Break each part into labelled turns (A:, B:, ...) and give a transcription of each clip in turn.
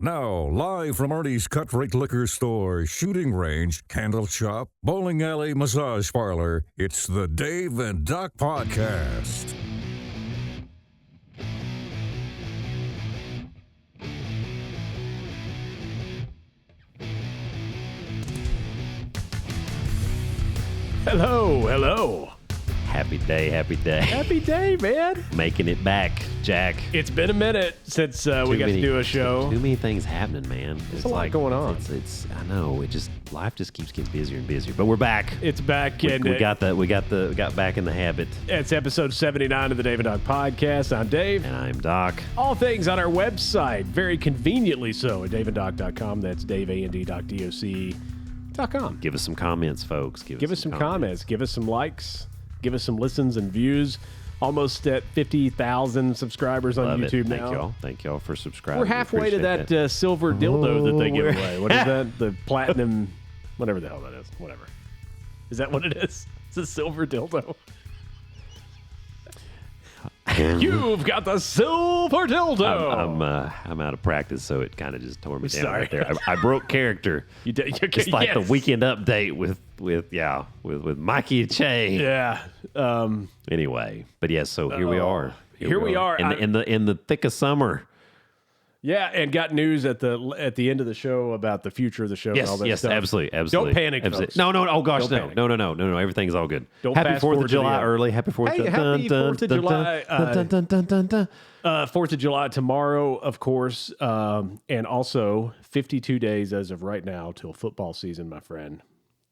A: Now, live from Ernie's Cut Rate Liquor Store, shooting range, candle shop, bowling alley, massage parlor, it's the Dave and Doc Podcast.
B: Hello.
C: Happy day.
B: Happy day, man.
C: Making it back, Jack.
B: It's been a minute since we got to do a show.
C: Too many things happening, man.
B: There's a lot going on.
C: It's I know. Life just keeps getting busier and busier. But we're back.
B: It's back.
C: We got back in the habit.
B: It's episode 79 of the Dave and Doc Podcast. I'm Dave.
C: And I'm Doc.
B: All things on our website, very conveniently so, at DaveDoc079.com. That's Dave, DaveAndDoc.com.
C: Give us some comments, folks.
B: Give us some comments. Give us some likes. Give us some listens and views. Almost at 50,000 subscribers on YouTube now.
C: Thank y'all for subscribing.
B: We're halfway to that silver dildo that they give away. What is that? The platinum, whatever the hell that is. Whatever. Is that what it is? It's a silver dildo. You've got the silver dildo.
C: I'm out of practice, so it kind of just tore me down
B: Sorry.
C: right there. I broke character.
B: You did.
C: It's like the weekend update with Mikey and Che.
B: Yeah.
C: Anyway, but yes, so here we are.
B: Here we are.
C: in the thick of summer.
B: Yeah, and got news at the end of the show about the future of the show and all that stuff.
C: Absolutely.
B: Don't panic, folks.
C: No. Oh gosh,
B: Don't
C: no.
B: panic.
C: No. Everything's all good.
B: Don't
C: Happy
B: fast
C: 4th
B: forward
C: of
B: to the
C: July
B: end.
C: early. Happy 4th.
B: Hey, happy 4th of July. 4th of July tomorrow, of course, and also 52 days as of right now till football season, my friend.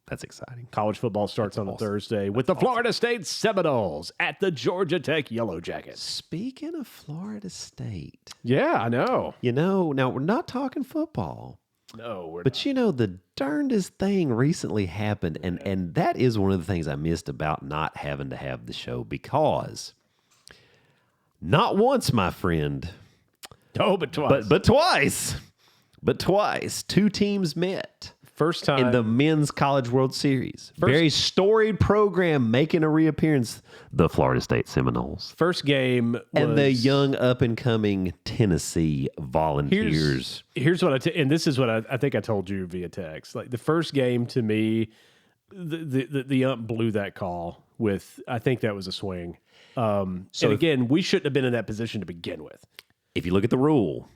C: That's exciting.
B: College football starts on a Thursday with the Florida State Seminoles at the Georgia Tech Yellow Jackets.
C: Speaking of Florida State.
B: Yeah, I know.
C: Now we're not talking football.
B: No, we're
C: But
B: not.
C: the darndest thing recently happened, and that is one of the things I missed about not having to have the show, because not once, my friend,
B: But twice.
C: but twice, two teams met.
B: First time
C: In the Men's College World Series. Very storied program making a reappearance. The Florida State Seminoles.
B: First game was,
C: And the young up-and-coming Tennessee Volunteers.
B: Here's what and this is what I think I told you via text. Like the first game to me, the ump blew that call with, I think that was a swing. And again, we shouldn't have been in that position to begin with.
C: If you look at the rule,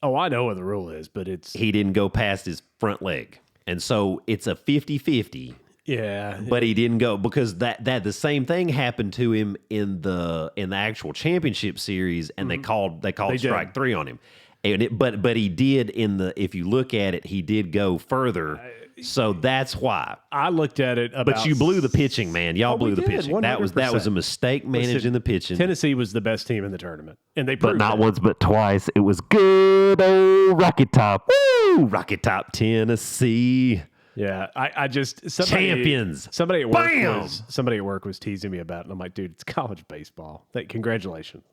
B: Oh, I know what the rule is, but it's...
C: he didn't go past his front leg. And so it's a 50-50.
B: Yeah.
C: But he didn't go because that the same thing happened to him in the actual championship series, and they called strike 3 on him. And but he did if you look at it, he did go further. So that's why.
B: I looked at it about...
C: But you blew the pitching, man. Y'all blew the pitching.
B: 100%.
C: That was a mistake managing the pitching.
B: Tennessee was the best team in the tournament, and they
C: But
B: proved
C: not
B: it.
C: once, but twice. It was good old Rocky Top. Woo! Rocky Top, Tennessee.
B: Yeah, I just...
C: Champions.
B: Somebody at work
C: Bam!
B: somebody at work was teasing me about it, and I'm like, dude, it's college baseball. Congratulations.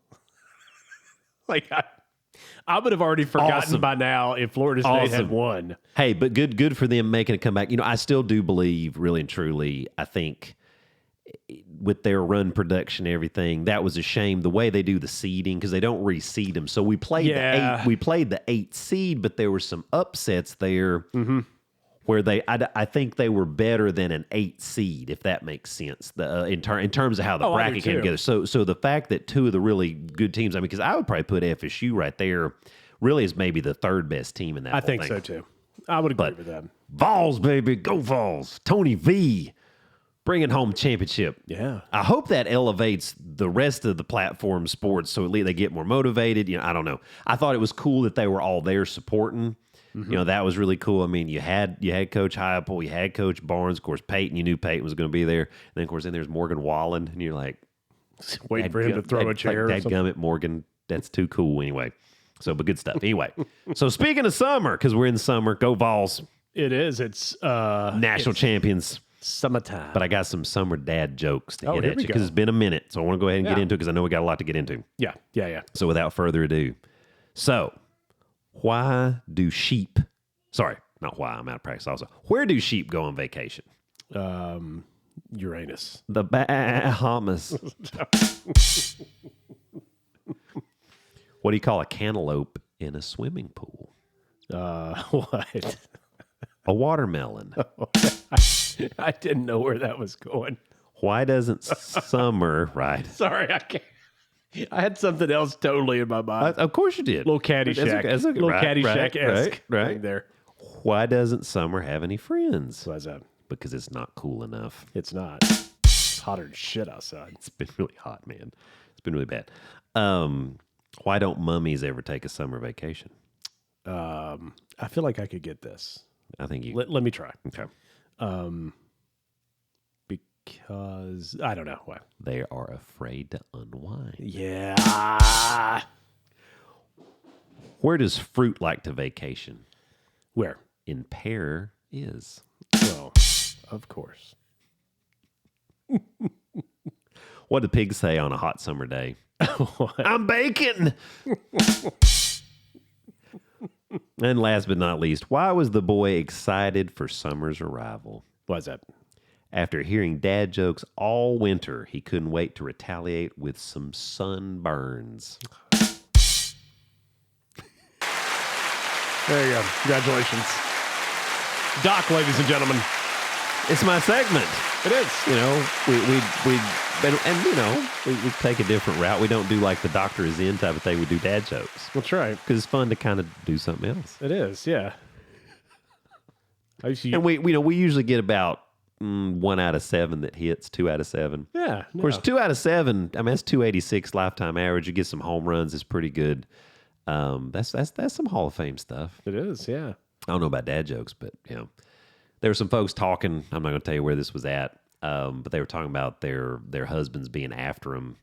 B: I would have already forgotten by now if Florida State had won.
C: Hey, but good for them making a comeback. I still do believe, really and truly, I think with their run production and everything, that was a shame. The way they do the seeding, because they don't reseed them. So we played the 8 seed, but there were some upsets there where I think they were better than an 8 seed, if that makes sense. In terms of how the bracket came together. So the fact that two of the really good teams, because I would probably put FSU right there, really is maybe the third best team in that.
B: I think so too. I would agree with that.
C: Vols, baby, go Vols! Tony V, bringing home championship.
B: Yeah,
C: I hope that elevates the rest of the platform sports, so at least they get more motivated. I don't know. I thought it was cool that they were all there supporting. That was really cool. You had Coach Heupel, you had Coach Barnes, of course, Peyton. You knew Peyton was going to be there. And then, of course, there's Morgan Wallen, and you're like,
B: wait for him to throw a chair.
C: Dadgummit, Morgan, that's too cool anyway. So, but good stuff. Anyway, so speaking of summer, because we're in summer, go Vols.
B: It is. It's
C: national champions.
B: Summertime.
C: But I got some summer dad jokes to get
B: here
C: at
B: we
C: you because
B: go.
C: it's been a minute. So I want to go ahead and get into it because I know we got a lot to get into.
B: Yeah.
C: So without further ado, why do sheep... Sorry, not why. I'm out of practice also. Where do sheep go on vacation?
B: Uranus.
C: The Bahamas. What do you call a cantaloupe in a swimming pool?
B: What?
C: A watermelon.
B: I didn't know where that was going.
C: Why doesn't summer, right?
B: Sorry, I can't. I had something else totally in my mind.
C: Of course you did.
B: Little Caddyshack.
C: That's okay.
B: Little
C: Right,
B: Caddyshack-esque
C: right.
B: thing there.
C: Why doesn't summer have any friends?
B: Why's that?
C: Because it's not cool enough.
B: It's not. It's hotter than shit outside.
C: It's been really hot, man. It's been really bad. Why don't mummies ever take a summer vacation?
B: I feel like I could get this.
C: I think you.
B: Let me try.
C: Okay.
B: Because I don't know why.
C: They are afraid to unwind.
B: Yeah.
C: Where does fruit like to vacation?
B: Where?
C: In pear is.
B: Well, of course.
C: What do pigs say on a hot summer day?
B: What?
C: I'm baking. And last but not least, why was the boy excited for summer's arrival?
B: Why's that?
C: After hearing dad jokes all winter, he couldn't wait to retaliate with some sunburns.
B: There you go. Congratulations. Doc, ladies and gentlemen.
C: It's my segment.
B: It is.
C: You know, we take a different route. We don't do like the doctor is in type of thing. We do dad jokes
B: That's right.
C: because it's fun to kind of do something else.
B: It is, yeah.
C: And we usually get about 1 out of 7 that hits, 2 out of 7.
B: Yeah.
C: Of course, 2 out of 7. I mean, that's 286 lifetime average. You get some home runs. It's pretty good. That's some Hall of Fame stuff.
B: It is, yeah.
C: I don't know about dad jokes, but there were some folks talking. I'm not going to tell you where this was at, but they were talking about their husbands being after them.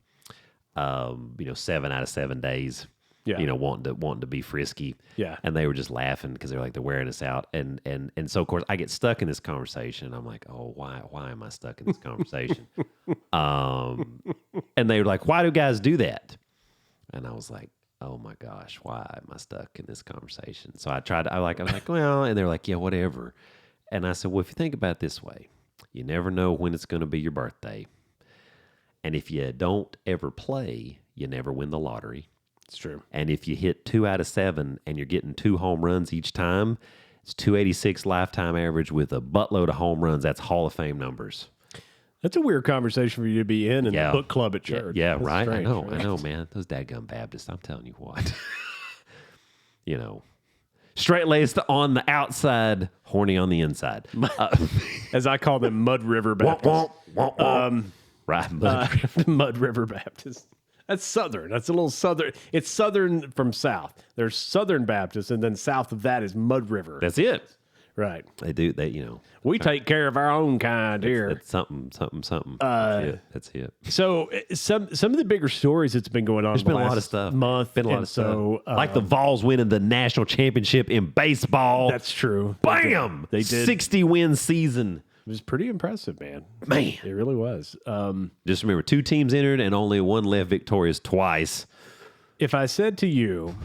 C: 7 out of 7 days.
B: Yeah.
C: Wanting to be frisky.
B: Yeah.
C: And they were just laughing because they're like they're wearing us out. And so of course I get stuck in this conversation. I'm like, oh, why am I stuck in this conversation? And they were like, why do guys do that? And I was like, oh my gosh, why am I stuck in this conversation? So I was like, well, and they're like, yeah, whatever. And I said, well, if you think about it this way, you never know when it's going to be your birthday. And if you don't ever play, you never win the lottery.
B: It's true.
C: And if you hit 2 out of 7 and you're getting 2 home runs each time, it's 286 lifetime average with a buttload of home runs. That's Hall of Fame numbers.
B: That's a weird conversation for you to be in the book club at church.
C: Yeah,
B: That's
C: right.
B: strange,
C: I know, man. Those dadgum Baptists, I'm telling you what. Straight-laced on the outside, horny on the inside.
B: As I call them, Mud River Baptists.
C: Right,
B: Mud River Baptist. That's Southern. That's a little Southern. It's Southern from South. There's Southern Baptist, and then south of that is Mud River.
C: That's it.
B: Right.
C: They do.
B: We take care of our own kind here.
C: It's something. That's it.
B: So some of the bigger stories that's been going on.
C: There's been a lot of stuff.
B: Month.
C: Been a lot of stuff. Like the Vols winning the national championship in baseball.
B: That's true.
C: Bam!
B: They did.
C: 60-win season.
B: It was pretty impressive, man.
C: Man.
B: It really was.
C: Just remember, 2 teams entered and only one left victorious twice.
B: If I said to you,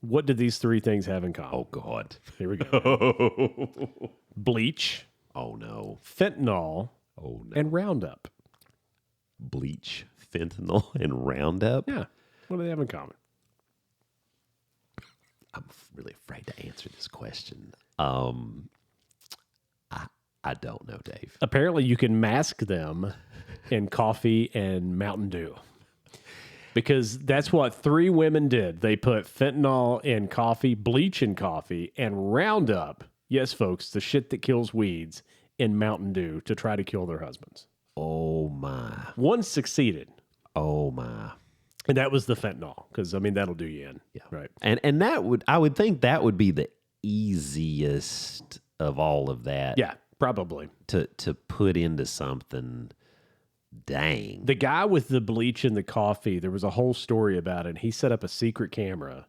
B: what do these 3 things have in common?
C: Oh, God.
B: Here we go. Bleach.
C: Oh, no.
B: Fentanyl.
C: Oh, no.
B: And Roundup.
C: Bleach, fentanyl, and Roundup?
B: Yeah. What do they have in common?
C: I'm really afraid to answer this question. I don't know, Dave.
B: Apparently, you can mask them in coffee and Mountain Dew. Because that's what 3 women did. They put fentanyl in coffee, bleach in coffee, and Roundup, yes, folks, the shit that kills weeds, in Mountain Dew to try to kill their husbands.
C: Oh, my.
B: One succeeded.
C: Oh, my.
B: And that was the fentanyl, because, that'll do you in.
C: Yeah.
B: Right.
C: And I would think that would be the easiest of all of that.
B: Yeah, probably.
C: To put into something. Dang.
B: The guy with the bleach in the coffee, there was a whole story about it. He set up a secret camera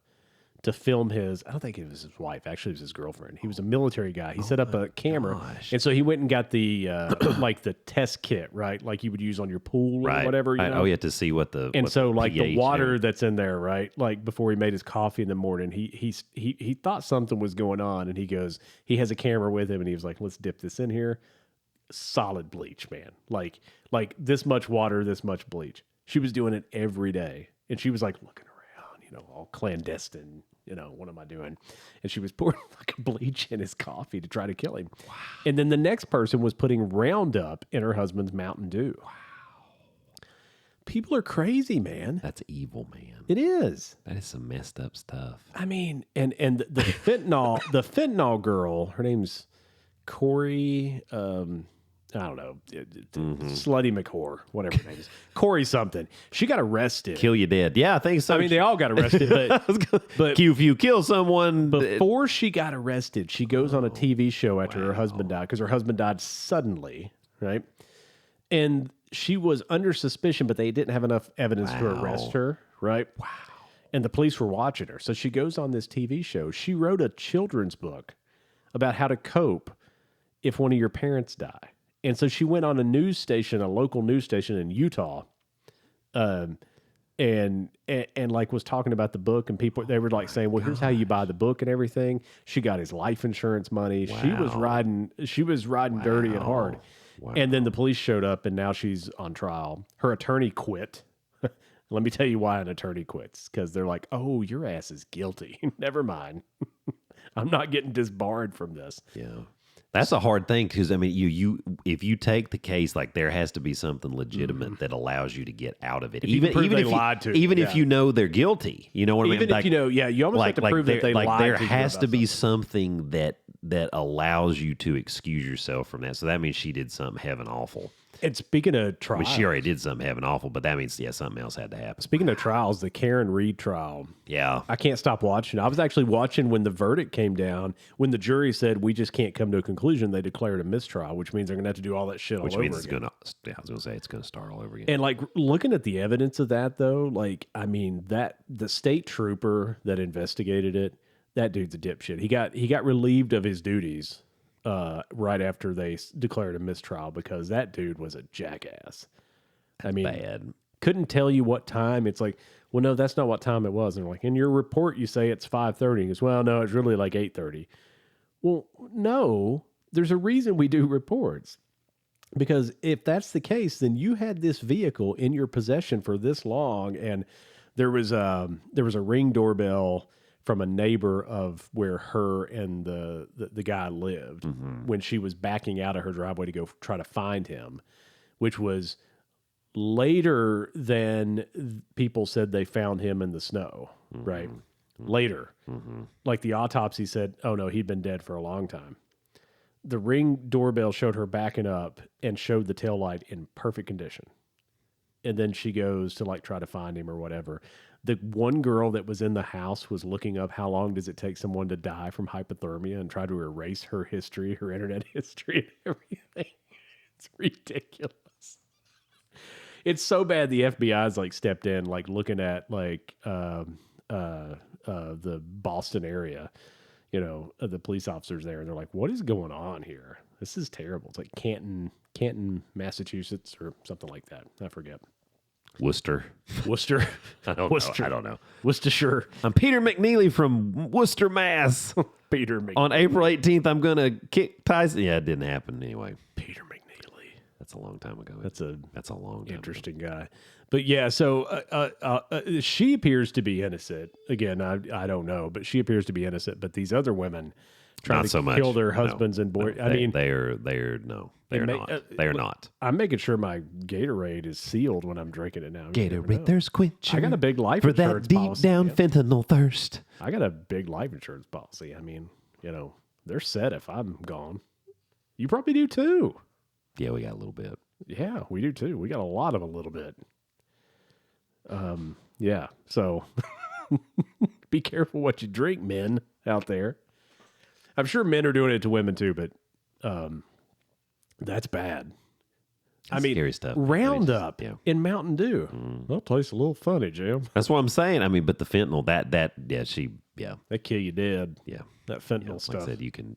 B: to film I don't think it was his wife. Actually, it was his girlfriend. He was a military guy. He set up a camera.
C: Gosh.
B: And so he went and got the, like the test kit, right? Like you would use on your pool or whatever. You know?
C: Oh, you have to see what the
B: And
C: what
B: so
C: the
B: like the
C: pH
B: water
C: is.
B: that's in there, right? Like before he made his coffee in the morning, he thought something was going on. And he has a camera with him and he was like, let's dip this in here. Solid bleach, man. Like this much water, this much bleach. She was doing it every day. And she was like looking around, all clandestine. What am I doing? And she was pouring fucking bleach in his coffee to try to kill him. Wow. And then the next person was putting Roundup in her husband's Mountain Dew. Wow. People are crazy, man.
C: That's evil, man.
B: It is.
C: That is some messed up stuff.
B: I mean, and the fentanyl girl, her name's Corey, I don't know, Slutty McCore, whatever her name is. Corey something. She got arrested.
C: Kill you dead. Yeah, I think so.
B: I mean, they all got arrested, but
C: if you kill someone.
B: Before she got arrested, she goes on a TV show after her husband died, because her husband died suddenly, right? And she was under suspicion, but they didn't have enough evidence to arrest her, right? Wow. And the police were watching her. So she goes on this TV show. She wrote a children's book about how to cope if one of your parents die. And so she went on a local news station in Utah, and like was talking about the book, and people, they were like saying, well, here's how you buy the book and everything. She got his life insurance money. Wow. She was riding dirty and hard. Wow. And then the police showed up, and now she's on trial. Her attorney quit. Let me tell you why an attorney quits. Because they're like, oh, your ass is guilty. Never mind. I'm not getting disbarred from this.
C: Yeah. That's a hard thing, because I mean, if you take the case, like, there has to be something legitimate that allows you to get out of it. Even if you know they're guilty, you know what I mean?
B: Even if you almost have to prove that they lied.
C: There has to be something that allows you to excuse yourself from that. So that means she did something heaven awful.
B: And speaking of trials,
C: she already did something heaven awful, but that means something else had to happen.
B: Speaking of trials, the Karen Reed trial.
C: Yeah,
B: I can't stop watching. I was actually watching when the verdict came down. When the jury said we just can't come to a conclusion, they declared a mistrial, which means they're going to have to do all that shit all over again. I was going to say it's going to start all over again. And like looking at the evidence of that, though, like I mean that the state trooper that investigated it, that dude's a dipshit. He got relieved of his duties right after they declared a mistrial, because that dude was a jackass.
C: Bad.
B: Couldn't tell you what time. It's like, well, no, that's not what time it was. And like, in your report, you say it's 5:30. He goes, well, no, it's really like 8:30. Well, no, there's a reason we do reports. Because if that's the case, then you had this vehicle in your possession for this long, and there was a Ring doorbell from a neighbor of where her and the guy lived when she was backing out of her driveway to go try to find him, which was later than people said they found him in the snow, right? Later. Like the autopsy said, oh no, he'd been dead for a long time. The Ring doorbell showed her backing up and showed the taillight in perfect condition. And then she goes to like try to find him or whatever. The one girl that was in the house was looking up how long does it take someone to die from hypothermia and try to erase her history, her internet history and everything. It's ridiculous. It's so bad the FBI's like stepped in, like looking at like the Boston area, the police officers there, and they're like, what is going on here? This is terrible. It's like Canton, Massachusetts or something like that. I forget.
C: Worcester.
B: I don't know. Worcestershire.
C: I'm Peter McNeely from Worcester, Mass.
B: Peter McNeely.
C: On April 18th, I'm going to kick Tyson. Yeah, it didn't happen anyway.
B: Peter McNeely.
C: That's a long time ago.
B: That's a
C: long time
B: interesting guy. But yeah, so she appears to be innocent. Again, I don't know, but she appears to be innocent. But these other women trying to kill their husbands and boys.
C: No, they're not.
B: I'm making sure my Gatorade is sealed when I'm drinking it now.
C: Gatorade, there's quench.
B: I got a big life
C: for
B: insurance
C: that deep
B: policy.
C: down fentanyl thirst.
B: I got a big life insurance policy. I mean, they're set if I'm gone. You probably do too.
C: Yeah, we got a little bit.
B: Yeah, we do too. We got a lot of a little bit. Yeah. So be careful what you drink, men out there. I'm sure men are doing it to women too, but that's bad.
C: That's scary stuff.
B: Roundup in Mountain Dew. That tastes a little funny, Jim.
C: That's what I'm saying. I mean, but the fentanyl,
B: they kill you dead.
C: Yeah,
B: that fentanyl stuff.
C: Like I said, you can,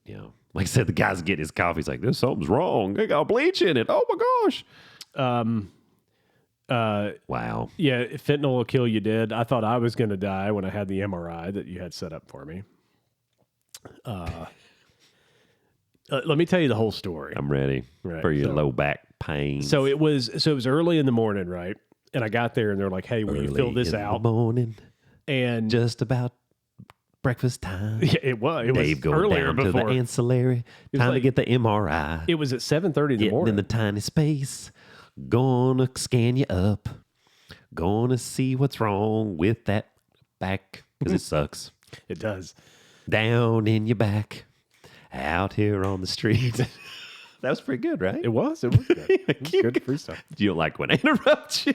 C: like I said, the guy's getting his coffee. He's like, "There's something's wrong. They got bleach in it. Oh my gosh."
B: Wow. Yeah, fentanyl will kill you dead. I thought I was going to die when I had the MRI that you had set up for me. Let me tell you the whole story.
C: I'm ready for your low back pain.
B: So it was early in the morning, right? And I got there and they're like, "Hey, will you fill this out?"
C: Morning.
B: And
C: Just about breakfast time.
B: yeah, it was
C: Dave going
B: earlier
C: down to
B: before.
C: the ancillary. Time to
B: like-
C: get the MRI.
B: It was at 7:30 in the
C: Getting
B: morning.
C: in the tiny space. Gonna scan you up. Gonna see what's wrong with that back because it sucks.
B: It does.
C: Down in your back. Out here on the street. That was pretty good, right?
B: It was. It was good. It was good freestyle.
C: You don't like when I interrupt you.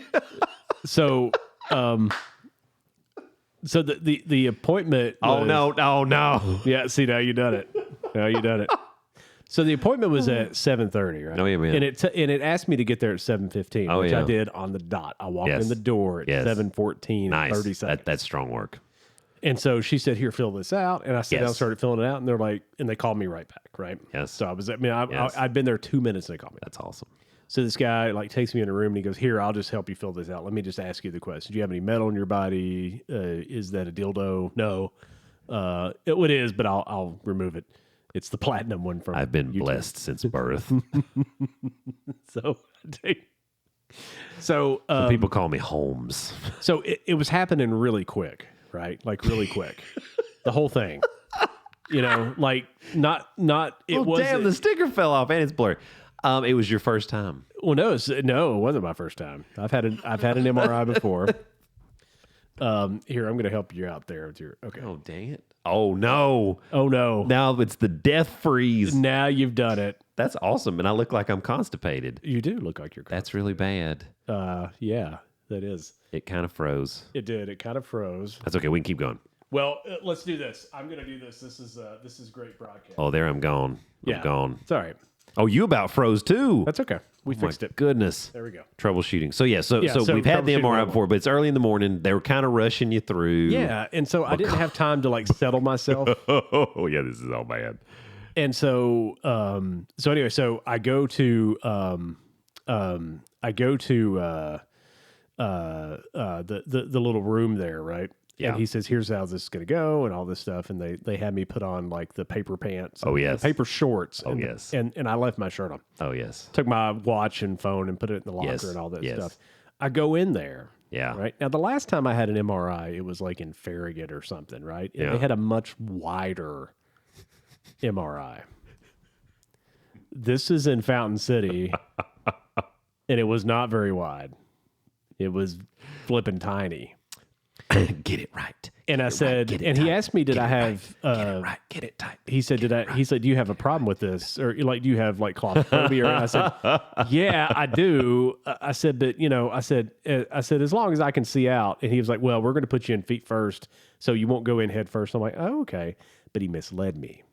B: So, so the appointment.
C: Oh
B: was-
C: no.
B: Yeah. See, now you done it. Now you done it. So the appointment was at 7:30, right?
C: Oh, yeah, man.
B: And it asked me to get there at 7:15,
C: Oh,
B: which
C: yeah.
B: I did on the dot. I walked
C: Yes.
B: in the door at
C: Yes.
B: 7:14,
C: Nice.
B: 30 seconds.
C: That's strong work.
B: And so she said, "Here, fill this out." And I sat down,
C: Yes.
B: started filling it out, and they're like, and they called me right back, right?
C: Yes.
B: So I
C: Yes.
B: I'd been there 2 minutes, and they called me.
C: That's awesome.
B: So this guy like takes me in a room and he goes, "Here, I'll just help you fill this out. Let me just ask you the question. Do you have any metal in your body? Is that a dildo? No. It is, but I'll remove it. It's the platinum one from
C: I've been
B: YouTube."
C: blessed since birth.
B: So
C: People call me Holmes.
B: so it was happening really quick, right? Like really quick. The whole thing. You know, like not it
C: Oh,
B: wasn't.
C: damn, the sticker fell off and it's blurry. It was your first time.
B: Well, no, it wasn't my first time. I've had an MRI before. Here, I'm going to help you out there with your. Okay.
C: Oh, dang it. Oh, no.
B: Oh no!
C: Now it's the death freeze.
B: Now you've done it.
C: That's awesome. And I look like I'm constipated.
B: You do look like you're.
C: That's really bad.
B: Yeah, that is.
C: It kind of froze.
B: It did. It kind of froze.
C: That's okay. We can keep going.
B: Well, let's do this. I'm going to do this. This is great broadcast.
C: Oh, there I'm gone.
B: Yeah.
C: I'm gone.
B: It's all right.
C: Oh, you about froze too.
B: That's okay. We fixed it.
C: Goodness.
B: There we go.
C: Troubleshooting. So yeah, so
B: so
C: we've had the
B: troubleshooting
C: MRI
B: normal.
C: before, but it's early in the morning. They were kind of rushing you through.
B: Yeah, and so I didn't have time to like settle myself.
C: Oh yeah, this is all bad.
B: And so anyway, so I go to the little room there, right?
C: Yeah.
B: And he says, "Here's how this is going to go," and all this stuff. And they had me put on like the paper pants.
C: Oh,
B: and
C: yes.
B: the paper shorts.
C: Oh,
B: and,
C: yes.
B: And I left my shirt on.
C: Oh yes.
B: Took my watch and phone and put it in the locker
C: Yes.
B: and all that
C: Yes.
B: stuff. I go in there.
C: Yeah.
B: Right now, the last time I had an MRI, it was like in Farragut or something, right? And
C: Yeah.
B: they had a much wider MRI. This is in Fountain City, and it was not very wide. It was flipping tiny.
C: Get it right.
B: And I said,
C: Get it
B: and he
C: tight.
B: asked me, did
C: Get
B: I
C: it
B: have?
C: right. Get it right. Get it tight.
B: He said, He said, do you have a problem with this, or like, do you have like claustrophobia? And I said, yeah, I do. I said, but I said, as long as I can see out. And he was like, well, we're going to put you in feet first, so you won't go in head first. I'm like, oh, okay. But he misled me.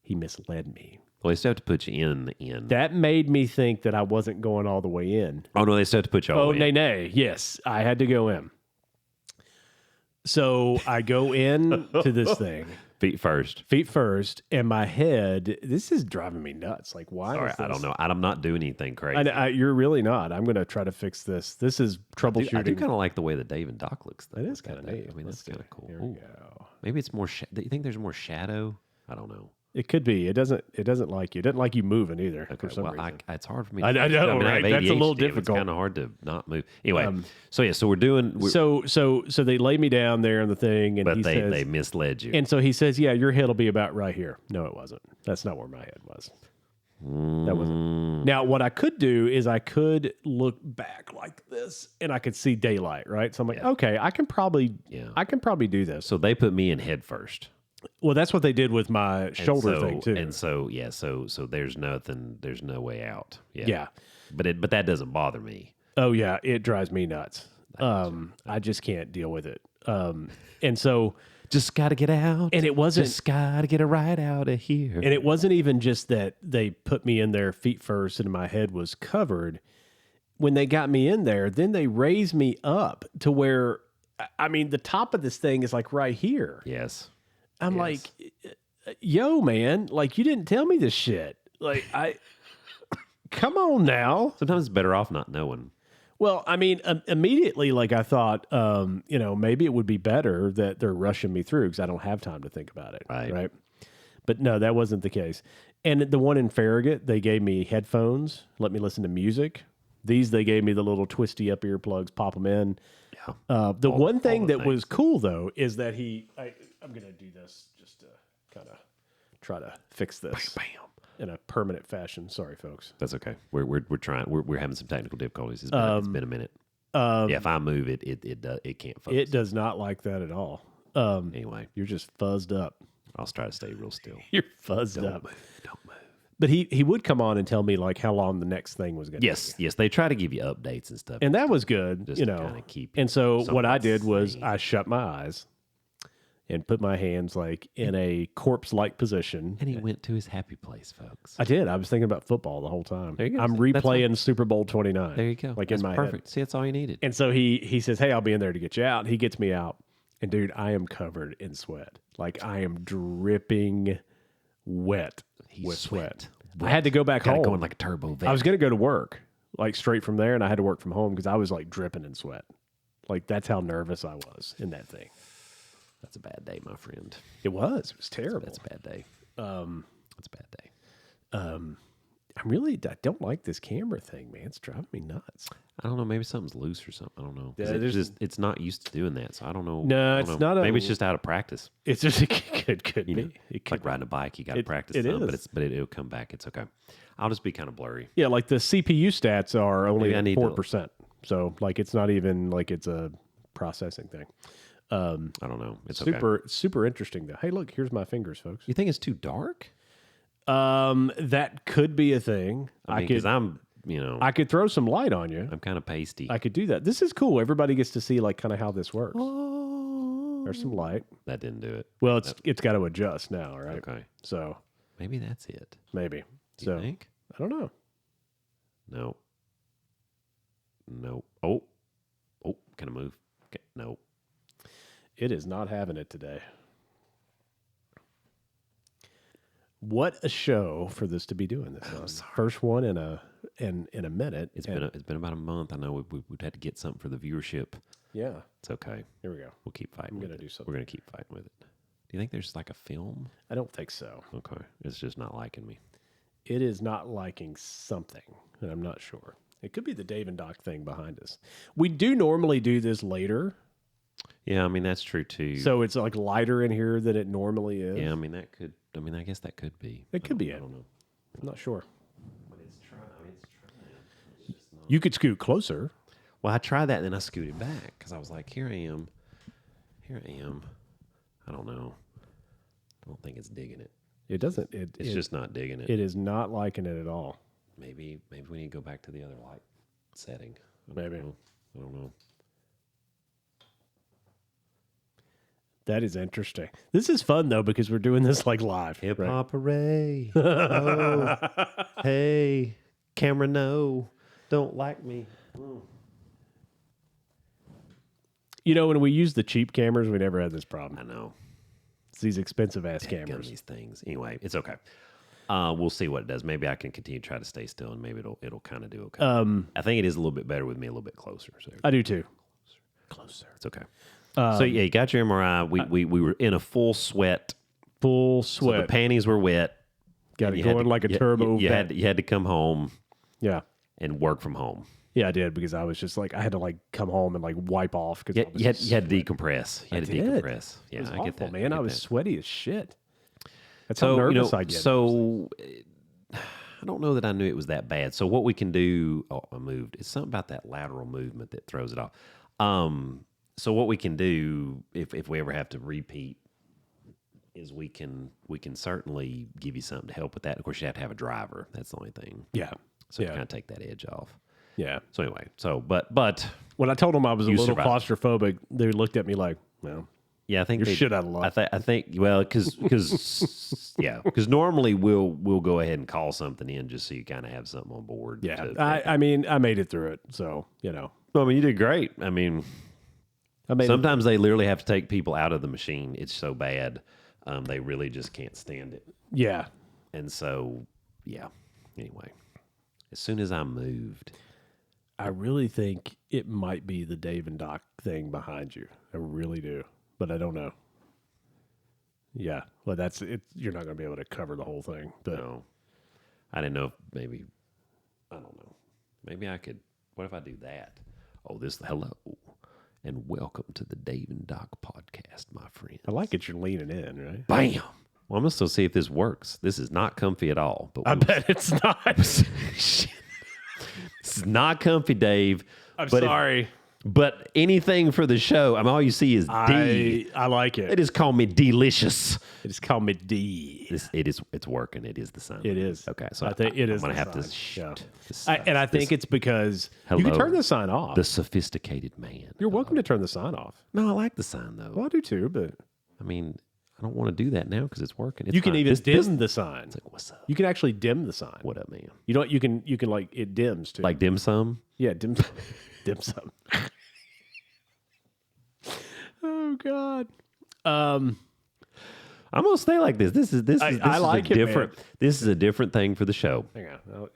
C: Well, they still have to put you in the end.
B: That made me think that I wasn't going all the way in.
C: Oh no, they still have to put you all
B: Oh,
C: the way in.
B: nay. Yes, I had to go in. So I go in to this thing,
C: Feet first.
B: feet first, and my head, this is driving me nuts. Like, why?
C: Sorry,
B: is
C: I
B: this-
C: don't know. I'm not doing anything crazy.
B: You're really not. I'm going to try to fix this. This is troubleshooting.
C: I do kind of like the way that Dave and Doc looks. Though.
B: That is kind of neat.
C: I mean,
B: Let's
C: that's kind
B: see.
C: of cool.
B: Here we
C: Ooh.
B: go.
C: Maybe it's more. Do you think there's more shadow? I don't know.
B: It could be. It doesn't like you. It doesn't like you moving either for some
C: well,
B: reason.
C: it's hard for me.
B: I know,
C: have
B: right? That's a little
C: ADHD.
B: difficult.
C: It's kind of hard to not move. Anyway, so we're doing.
B: So they lay me down there in the thing, and
C: but
B: he says,
C: they misled you.
B: and so he says, yeah, your head will be about right here. No, it wasn't. That's not where my head was. That wasn't. Now, what I could do is I could look back like this, and I could see daylight, right? So I'm like, okay, I can probably do this.
C: So they put me in head first.
B: Well, that's what they did with my shoulder thing too.
C: And so so there's nothing. There's no way out.
B: Yeah.
C: But that doesn't bother me.
B: Oh yeah, it drives me nuts. I just can't deal with it. And so,
C: Just got to get out.
B: and it wasn't,
C: Just got to get a ride out of here.
B: and it wasn't even just that they put me in there feet first and my head was covered. When they got me in there, then they raised me up to where, I mean, the top of this thing is like right here.
C: Yes.
B: I'm
C: Yes.
B: like, yo, man, like you didn't tell me this shit. Like come on now.
C: Sometimes it's better off not knowing.
B: Well, I mean, immediately, like I thought, maybe it would be better that they're rushing me through because I don't have time to think about it.
C: Right.
B: But no, that wasn't the case. And the one in Farragut, they gave me headphones, let me listen to music. These, they gave me the little twisty up earplugs, pop them in. The one thing
C: all the
B: that was cool though is that I'm gonna do this just to kind of try to fix this in a permanent fashion. Sorry, folks.
C: That's okay. We're trying. We're having some technical difficulties. It's been a minute. Yeah, if I move it, it can't focus.
B: It does not like that at all.
C: Anyway,
B: You're just fuzzed up.
C: I'll try to stay real still.
B: You're fuzzed up.
C: Don't move.
B: But he would come on and tell me like how long the next thing was going to be.
C: Yes. They try to give you updates and stuff.
B: And that was good,
C: Just
B: you
C: to
B: know.
C: kinda keep
B: And so what I did was
C: sane.
B: I shut my eyes and put my hands like in a corpse-like position.
C: And he went to his happy place, folks.
B: I did. I was thinking about football the whole time.
C: There you go.
B: I'm
C: See, that's
B: replaying Super Bowl 29.
C: There you go.
B: Like
C: That's
B: in my
C: perfect.
B: head.
C: See, that's all you needed.
B: And so he says, "Hey, I'll be in there to get you out." He gets me out. And dude, I am covered in sweat. Like I am dripping wet with sweat. I had to go back home.
C: Going like a turbo vet.
B: I was going to go to work, like straight from there, and I had to work from home because I was like dripping in sweat. Like that's how nervous I was in that thing.
C: That's a bad day, my friend.
B: It was terrible.
C: That's a bad day. That's a bad day.
B: I don't like this camera thing, man. It's driving me nuts.
C: I don't know. Maybe something's loose or something. I don't know. 'Cause
B: Yeah,
C: it's not used to doing that, so I don't know.
B: No,
C: I
B: it's
C: don't know.
B: not
C: Maybe it's just out of practice.
B: It's just it could
C: You know,
B: be. It could
C: like riding a bike, you got to practice.
B: it
C: some,
B: is.
C: but it'll come back. It's okay. I'll just be kind of blurry.
B: Yeah, like the CPU stats are only
C: Maybe I
B: at
C: need to-
B: 4%. So like it's not even like it's a processing thing.
C: I don't know. It's okay.
B: Super interesting though. Hey, look, here's my fingers, folks.
C: You think it's too dark?
B: That could be a thing.
C: I mean, because
B: I could throw some light on you.
C: I'm kind of pasty.
B: I could do that. This is cool. Everybody gets to see like kind of how this works.
C: Oh.
B: There's some light.
C: That didn't do it.
B: Well, it's got to adjust now, right?
C: Okay.
B: So
C: Maybe that's it.
B: maybe.
C: Do
B: So
C: you think?
B: I don't know.
C: No. No. Oh. Can I move? Okay. No.
B: It is not having it today. What a show for this to be doing this on. First one in a minute.
C: It's been about a month. I know we've had to get something for the viewership.
B: Yeah.
C: It's okay.
B: Here we go.
C: We'll keep fighting.
B: I'm
C: with
B: gonna
C: it.
B: do something.
C: We're gonna keep fighting with it. Do you think there's like a film?
B: I don't think so.
C: Okay. It's just not liking me.
B: It is not liking something, and I'm not sure. It could be the Dave and Doc thing behind us. We do normally do this later,
C: Yeah, I mean that's true too.
B: so it's like lighter in here than it normally is.
C: yeah, I mean that could. I mean, I guess that could be.
B: It could be
C: I
B: it.
C: don't know.
B: I'm not sure.
C: But it's trying. It's just not.
B: You could scoot closer.
C: Well, I tried that, and then I scooted back because I was like, "Here I am. Here I am." I don't know. I don't think it's digging it.
B: It doesn't.
C: It's just not digging it.
B: It is not liking it at all.
C: Maybe we need to go back to the other light setting.
B: Maybe.
C: I don't know.
B: That is interesting. This is fun though because we're doing this like live.
C: Hip
B: right?
C: hop hooray! Oh, hey, camera, no, don't like me.
B: You know, when we use the cheap cameras, we never had this problem.
C: I know.
B: It's these expensive ass
C: Gun
B: cameras.
C: these things. Anyway, it's okay. We'll see what it does. Maybe I can continue to try to stay still, and maybe it'll kind of do okay. I think it is a little bit better with me a little bit closer. So
B: I do too. Closer.
C: it's okay. So yeah, you got your MRI. We were in a full sweat.
B: Full
C: So
B: sweat.
C: the panties were wet.
B: Got
C: and
B: it
C: you had
B: going
C: to-
B: like a turbo.
C: You
B: vet.
C: had to come home
B: Yeah.
C: and work from home.
B: Yeah, I did because I was just like I had to like come home and like wipe off because
C: Yeah, you had to decompress. You had to
B: did.
C: decompress. Yeah,
B: It was
C: I
B: awful,
C: get that.
B: man. I
C: get
B: was
C: that.
B: sweaty as shit. That's how
C: So
B: nervous I get.
C: So I don't know that I knew it was that bad. So what we can do? Oh, I moved. It's something about that lateral movement that throws it off. So what we can do if we ever have to repeat is we can certainly give you something to help with that. Of course, you have to have a driver. That's the only thing.
B: Yeah.
C: So
B: Yeah.
C: kind of take that edge off.
B: Yeah.
C: So anyway, but
B: When I told them I was a
C: You
B: little
C: survived.
B: claustrophobic, they looked at me like, well,
C: yeah, I think
B: you're
C: they-
B: shit out of luck.
C: I think well because because normally we'll go ahead and call something in just so you kind of have something on board.
B: Yeah.
C: to-
B: I mean, I made it through it. So, you know,
C: I mean, you did great. I mean,
B: I made
C: sometimes they literally have to take people out of the machine. It's so bad, they really just can't stand it.
B: Yeah.
C: And so, yeah. Anyway, as soon as I moved,
B: I really think it might be the Dave and Doc thing behind you. I really do, but I don't know. Yeah, well, that's it. You're not going to be able to cover the whole thing, but
C: no, I didn't know if maybe I don't know. Maybe I could. What if I do that? Oh, this hello, and welcome to the Dave and Doc podcast, my friend.
B: I like it. You're leaning in, right?
C: Bam. Well, I'm going to still see if this works. This is not comfy at all. But
B: I bet it's not.
C: This is not comfy, Dave.
B: I'm sorry.
C: But anything for the show, I mean, all you see is D.
B: I like it.
C: They just call me delicious.
B: They just call me D.
C: It's working. It is the sign.
B: It is.
C: Okay, so
B: I think it is.
C: I'm going to
B: the
C: have
B: sign.
C: to shoot.
B: Yeah. And I think it's because you can turn the sign off.
C: The sophisticated man.
B: You're welcome to turn the sign off.
C: No, I like the sign, though.
B: Well, I do too, but
C: I mean, I don't want to do that now because it's working. It's
B: you can
C: fine.
B: even dim the sign.
C: It's like, what's up?
B: You can actually dim the sign.
C: What up, man?
B: You know what? You can like it dims too.
C: Like dim sum?
B: Yeah, dim sum. Oh God.
C: I'm gonna stay like this. This is
B: I like
C: a
B: it,
C: different.
B: man.
C: This is a different thing for the show.
B: Hang on.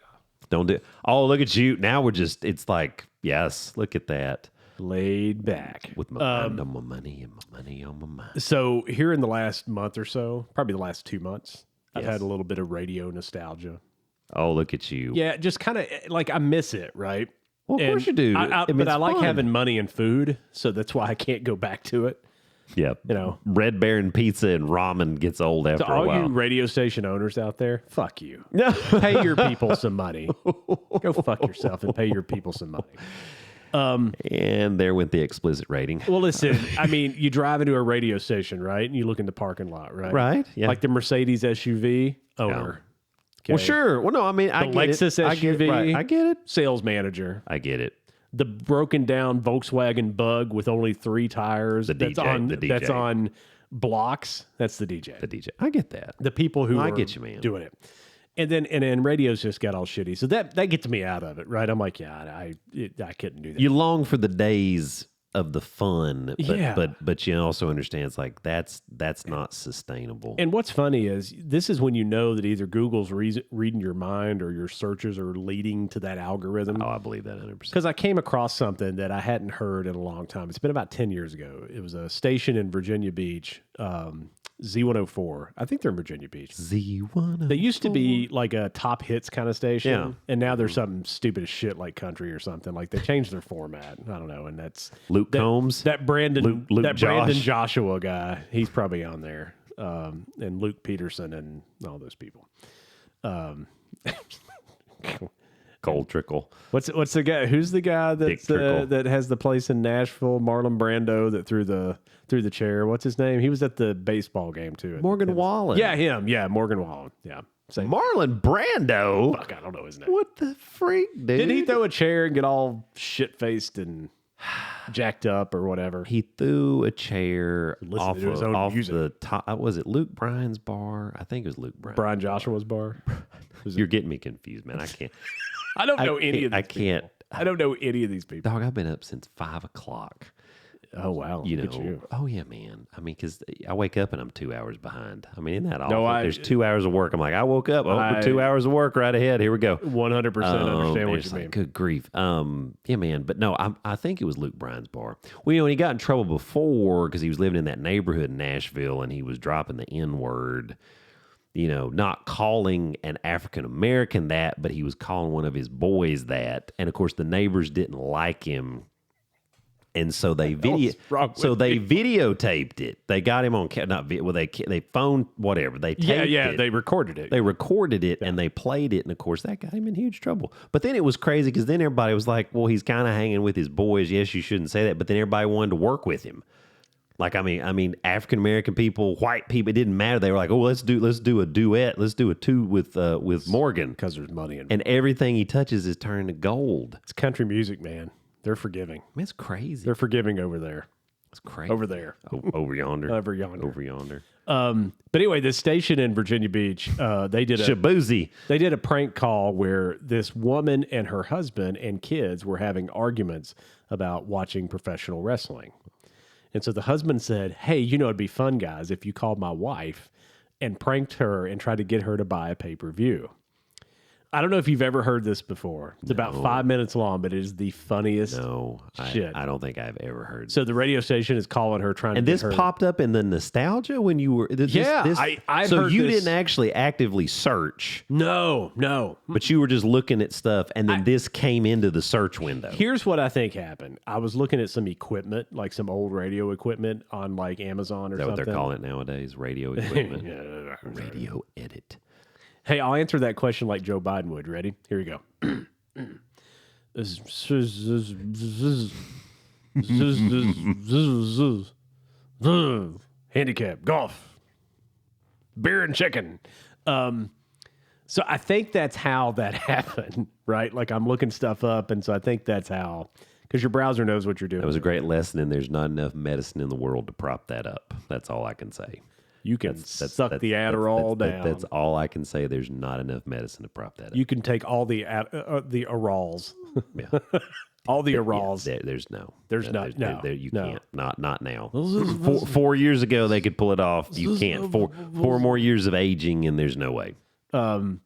C: Don't do. Oh, look at you! Now we're just. It's like yes. Look at that.
B: Laid back
C: With my mind on my money and my money on my mind.
B: So here in the last month or so, probably the last 2 months, I've
C: Yes.
B: had a little bit of radio nostalgia.
C: Oh, look at you!
B: Yeah, just kind of like I miss it, right?
C: Well, of course you do.
B: I
C: mean,
B: but
C: it's
B: I like
C: fun.
B: having money and food, so that's why I can't go back to it.
C: Yeah,
B: You know,
C: Red Baron pizza and ramen gets old after
B: to
C: a
B: all
C: while.
B: you radio station owners out there, fuck you.
C: No.
B: Pay your people some money. Go fuck yourself and pay your people some money.
C: And there went the explicit rating.
B: Well, listen, I mean, you drive into a radio station, right? And you look in the parking lot, right?
C: Right, yeah.
B: Like the Mercedes SUV owner.
C: Well,
B: Okay.
C: sure. Well, no, I mean, I
B: The
C: get
B: Lexus
C: it. I get it.
B: SUV.
C: Right. I get it.
B: Sales manager.
C: I get it.
B: The broken down Volkswagen Bug with only 3 tires.
C: The
B: that's
C: DJ,
B: on
C: the DJ.
B: that's on blocks. That's the DJ.
C: The DJ. I get that.
B: The people who
C: I
B: are
C: get you, man.
B: doing it. And then radio's just got all shitty. So that gets me out of it, right? I'm like, yeah, I couldn't do that.
C: You long for the days of the fun, but
B: Yeah.
C: but you also understand it's like that's not sustainable.
B: And what's funny is this is when you know that either Google's reading your mind or your searches are leading to that algorithm.
C: Oh, I believe that 100%.
B: Because I came across something that I hadn't heard in a long time. It's been about 10 years ago. It was a station in Virginia Beach, Z104. I think they're in Virginia Beach.
C: Z1.
B: They used to be like a top hits kind of station.
C: Yeah.
B: And now they're something stupid as shit like country or something. Like they changed their format. I don't know. And that's
C: Luke Combs.
B: that Brandon
C: Luke
B: Brandon
C: Josh.
B: Joshua guy. He's probably on there. And Luke Peterson and all those people.
C: Cold Trickle.
B: What's the guy? Who's the guy
C: Dick
B: that's
C: Trickle.
B: that has the place in Nashville? Marlon Brando that threw the chair. What's his name? He was at the baseball game too.
C: Morgan Wallen.
B: Yeah, him. Yeah, Morgan Wallen. Yeah, same.
C: Marlon Brando.
B: Fuck, I don't know his name.
C: What the freak, dude?
B: Did he throw a chair and get all shit faced and jacked up or whatever?
C: He threw a chair
B: Listen
C: off,
B: to his own
C: off
B: music.
C: the top. Was it Luke Bryan's bar? I think it was Luke Bryan.
B: Brian Joshua's bar.
C: You're getting me confused, man. I can't.
B: I don't know any of these
C: I can't.
B: people. I don't know any of these people.
C: Dog, I've been up since 5 o'clock.
B: Oh wow,
C: You
B: look
C: know.
B: at you.
C: Oh yeah, man. I mean, because I wake up and I'm 2 hours behind. I mean, isn't that awful?
B: No,
C: There's 2 hours of work. I'm like, I woke up. Oh,
B: I-
C: 2 hours of work right ahead. Here we go.
B: 100% understand
C: and
B: what
C: it's
B: you
C: like,
B: mean.
C: good grief. Yeah, man. But no, I think it was Luke Bryan's bar. Well, you know, when he got in trouble before because he was living in that neighborhood in Nashville and he was dropping the N word. You know, not calling an African American that, but he was calling one of his boys that. And of course, the neighbors didn't like him. And so they videotaped it. They got him on they phoned whatever. They taped it.
B: They recorded it.
C: They recorded it and they played it, and of course that got him in huge trouble. But then it was crazy because then everybody was like, "Well, he's kind of hanging with his boys. Yes, you shouldn't say that." But then everybody wanted to work with him. Like I mean, African American people, white people, it didn't matter. They were like, "Oh, let's do a duet. Let's do a two with Morgan
B: because there's money in it.
C: and everything he touches is turned to gold."
B: It's country music, man. They're forgiving.
C: Man, it's crazy.
B: They're forgiving over there.
C: It's crazy
B: Over there.
C: over yonder,
B: Over yonder.
C: over yonder.
B: But anyway, this station in Virginia Beach, they did
C: Shabuzi.
B: a prank call where this woman and her husband and kids were having arguments about watching professional wrestling. And so the husband said, "Hey, you know, it'd be fun, guys, if you called my wife and pranked her and tried to get her to buy a pay-per-view." I don't know if you've ever heard this before. It's about 5 minutes long, but it is the funniest shit.
C: I don't think I've ever heard.
B: So the radio station is calling her trying to get her.
C: Popped up in the nostalgia when you were.
B: I
C: so
B: heard
C: you
B: this.
C: didn't actually actively search.
B: No.
C: But you were just looking at stuff, and then this came into the search window.
B: Here's what I think happened. I was looking at some equipment, like some old radio equipment on like Amazon or something.
C: Is that what they're calling it nowadays? Radio equipment. Radio edit.
B: Hey, I'll answer that question like Joe Biden would. Ready? Here we go. Handicap, golf, beer and chicken. So I think that's how that happened, right? Like I'm looking stuff up, and so I think that's how, because your browser knows what you're doing.
C: That was a great lesson, and there's not enough medicine in the world to prop that up. That's all I can say.
B: You can suck the Adderall down.
C: That's all I can say. There's not enough medicine to prop that up.
B: You can take all the Arals.
C: Yeah.
B: All the Arals.
C: Yeah, there's not. You can't. Not now. 4 years ago, they could pull it off. You can't. Four more years of aging, and there's no way. But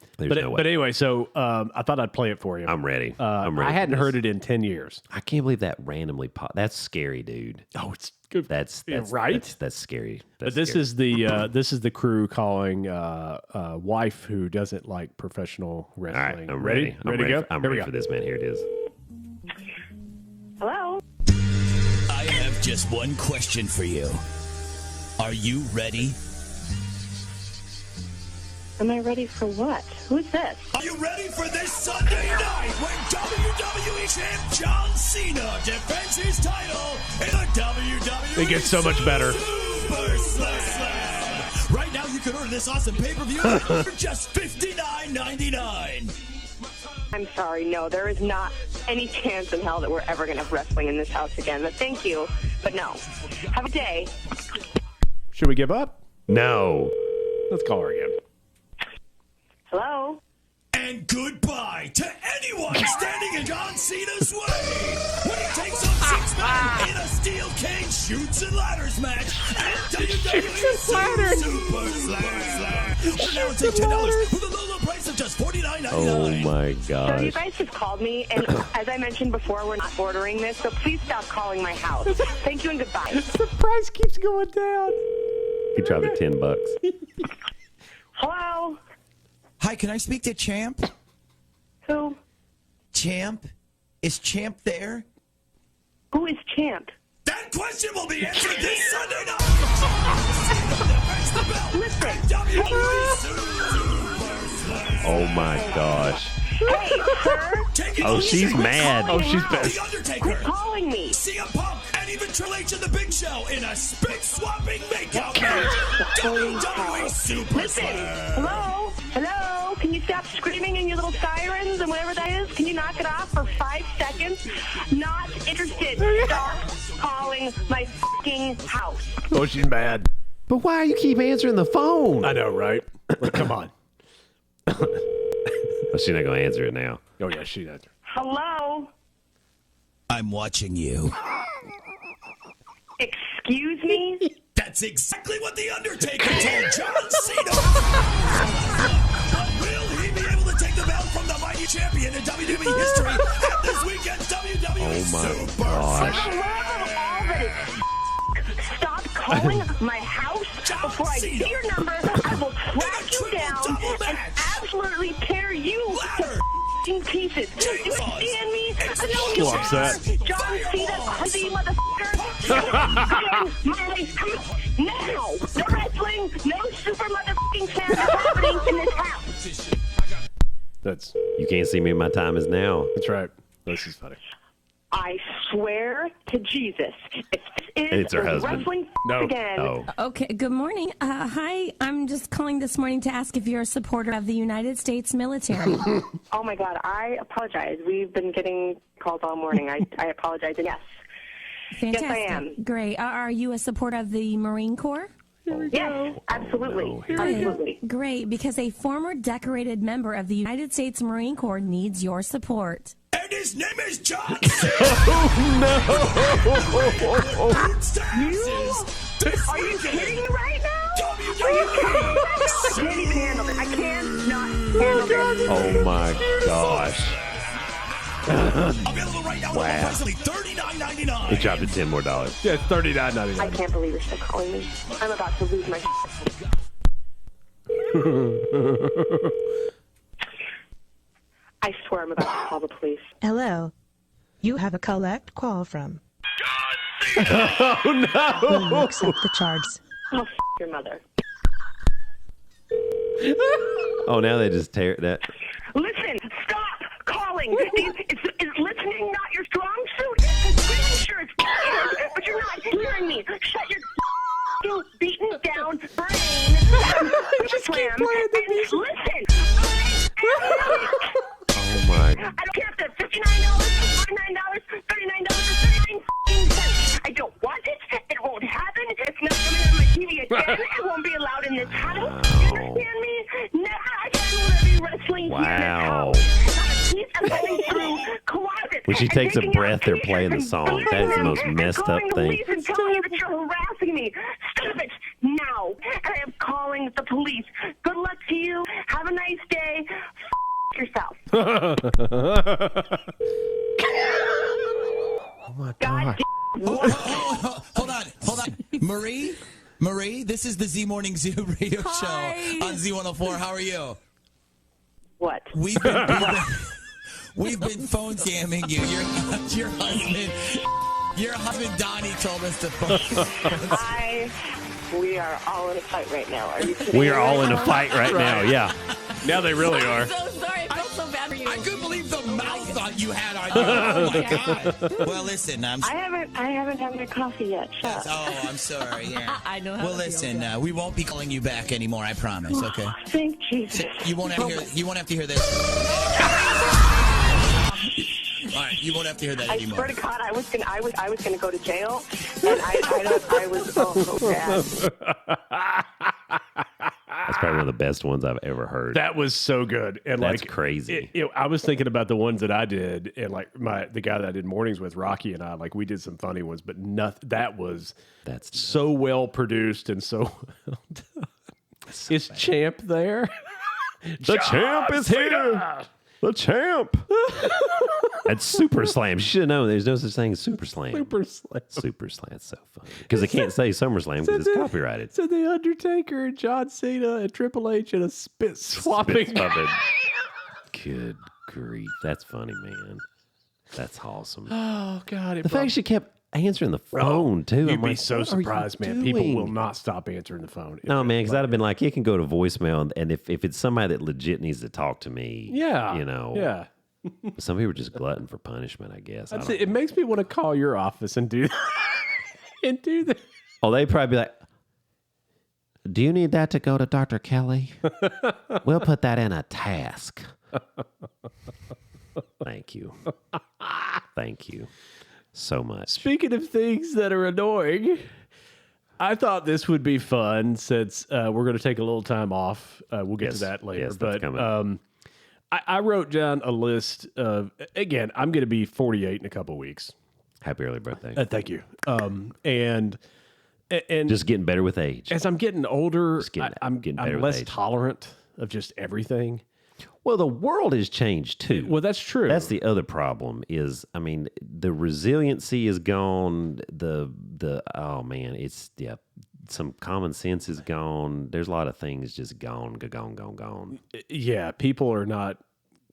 C: anyway, so I thought I'd play it for you. I'm ready. I'm ready.
B: I hadn't heard it in 10 years.
C: I can't believe that randomly popped. That's scary, dude.
B: Oh, it's good.
C: That's
B: right.
C: That's scary.
B: But this is the crew calling wife who doesn't like professional wrestling.
C: All right, I'm ready.
B: Ready to go?
C: I'm ready for this, man. Here it is.
D: Hello?
E: I have just one question for you. Are you ready?
D: Am I ready for what? Who's this?
E: Are you ready for this Sunday night when WWE champ John Cena defends his title in the WWE
B: It gets so much better.
E: Super Slam? Right now you can order this awesome pay-per-view for just $59.99.
D: I'm sorry, no, there is not any chance in hell that we're ever going to have wrestling in this house again. But thank you, but no. Have a day.
B: Should we give up?
C: No.
B: Let's call her again.
D: Hello?
E: And goodbye to anyone standing in John Cena's way when he takes on 6 men in a steel cage shoots and ladders match at WWE Super Slam. Or now take $10 for the low price of just $49.99.
C: Oh my gosh.
D: So you guys just called me, and as I mentioned before, we're not ordering this, so please stop calling my house. Thank you and goodbye.
B: The price keeps going down.
C: He dropped it $10.
D: Hello?
E: Hi, can I speak to Champ?
D: Who?
E: Champ? Is Champ there?
D: Who is Champ?
E: That question will be answered this Sunday night.
C: Oh my gosh.
D: Hey, sir?
C: Oh, she's mad.
B: Oh, she's pissed.
E: The Undertaker.
D: Quit calling me.
E: CM Punk and even Triple H and the Big Show in a spit-swapping makeout match. WWE Super
D: Listen,
E: Slam.
D: hello? Hello? Can you stop screaming in your little sirens and whatever that is? Can you knock it off for 5 seconds? Not interested. Stop calling my fucking house.
B: Oh, she's mad.
C: But why you keep answering the phone?
B: I know, right? Like, come on.
C: Oh, she's not going to answer it now.
B: Oh, yeah, she does.
D: Hello?
E: I'm watching you.
D: Excuse me?
E: That's exactly what The Undertaker told John Cena. Will he be able to take the belt from the mighty champion in WWE history at this weekend's WWE Super
C: gosh.
D: For the love of all that is stop calling my house before I see your number. I will track you down and absolutely tear you to pieces. Do you understand me? I know you
B: upset.
D: are. John Cena, crazy motherfucker. Now. No wrestling, no super motherfucking chance happening in this house.
B: That's
C: You can't see me. My time is now.
B: right. This is funny.
D: I swear to Jesus, if this is
C: It's her husband.
D: wrestling
B: No.
D: again.
C: Oh.
F: Okay, good morning. Hi, I'm just calling this morning to ask if you're a supporter of the United States military.
D: Oh my God, I apologize. We've been getting calls all morning. I apologize. And yes,
F: Fantastic.
D: Yes, I am.
F: Great. Are you a supporter of the Marine Corps?
D: yes, absolutely. Absolutely.
F: Great, because a former decorated member of the United States Marine Corps needs your support.
E: And his name is John
D: Are you kidding me right now? Are you kidding me? I can't even handle it. I can't not handle this.
C: Oh my gosh.
E: Available right now.
C: Wow.
E: Approximately $39.99.
C: He dropped it $10 more.
B: Yeah, it's $39.99.
D: I can't believe you're still calling me. I'm about to lose my I swear I'm about to call the police.
G: Hello. You have a collect call from.
B: Oh, no.
G: Will you accept the charge?
D: Oh, your mother.
C: Oh, now they just tear that.
D: Listen, stop calling. Is listening not your strong suit? Because pretty sure it's yours, but you're not hearing me. Shut your beaten down brain.
B: Just keep
D: Slam.
B: playing the
D: And
B: music.
D: listen.
C: Oh my.
D: I don't care if they're $59, $49, $39, or 39 cents. I don't want it. It won't happen. It's not coming on my TV again. It won't be allowed in this house. You understand me? Never again will there be wrestling here in this
C: Wow.
D: house. Not a piece of going through closets.
C: When she
D: and
C: takes a
D: taking out
C: breath, they're
D: t-shirts
C: playing the
D: and
C: song.
D: burning
C: That is the
D: them
C: most
D: and
C: messed up
D: calling the
C: thing.
D: police and telling you that you're harassing me. Stop it now. I am calling the police. Good luck to you. Have a nice day. Yourself.
C: Oh my
D: God
C: God.
E: Hold on. Marie, this is the Z Morning Zoo radio show on Z104. How are you?
D: What?
E: We've been phone scamming you. Your husband Donnie told us to phone.
D: We are all in a fight right now. Are you kidding
C: We
D: me?
C: are all in a fight right now. Yeah.
B: Now they really are.
H: I'm so sorry. I felt so bad for you.
E: I couldn't believe the mouth thought you had on you. Oh my God. Well, listen,
D: I haven't had my coffee yet. Shut up.
E: Oh, I'm sorry. Yeah.
H: I know how
E: Well,
H: to feel.
E: listen, we won't be calling you back anymore. I promise. Okay.
D: Thank Jesus.
E: You won't have to hear. You won't have to hear this. All right, you won't have to hear that
D: I
E: anymore.
D: swear to God, I was gonna go to jail, and I was so bad.
C: That's probably one of the best ones I've ever heard.
B: That was so good. And
C: That's
B: like
C: crazy.
B: I was thinking about the ones that I did, and like the guy that I did mornings with, Rocky, and I, like we did some funny ones, but nothing. That's so well produced and so. Is Champ there?
C: The champ is here. The champ. That's Super Slam. You should have known there's no such thing as Super Slam.
B: Super Slam.
C: Super Slam's so funny. Because they can't say SummerSlam because it's copyrighted.
B: So the Undertaker and John Cena and Triple H and a spit swapping.
C: Spit swapping. Good grief. That's funny, man. That's awesome.
B: Oh God!
C: The fact she kept answering the phone too.
B: You'd
C: I'm
B: be
C: like,
B: so
C: what are you
B: surprised, man. People
C: doing?
B: will not stop answering the phone.
C: No, man, because I'd have been like, it can go to voicemail, and if it's somebody that legit needs to talk to me,
B: Yeah,
C: you know,
B: yeah.
C: Some people are just glutton for punishment, I guess. I
B: That's
C: don't
B: it. It makes me want to call your office and do and do that.
C: Oh, they'd probably be like, do you need that to go to Dr. Kelly? We'll put that in a task. Thank you. Thank you so much.
B: Speaking of things that are annoying, I thought this would be fun since we're going to take a little time off. We'll get to that later.
C: Yes, that's
B: but
C: coming.
B: I wrote down a list of, again, I'm going to be 48 in a couple weeks.
C: Happy early birthday.
B: Thank you. And
C: Just getting better with age.
B: as I'm getting older, I'm
C: getting better with
B: less
C: age.
B: tolerant of just everything.
C: Well, the world has changed too.
B: Well, that's true.
C: That's the other problem is, I mean, the resiliency is gone. Oh man, it's, yeah, some common sense is gone. There's a lot of things just gone.
B: Yeah, people are not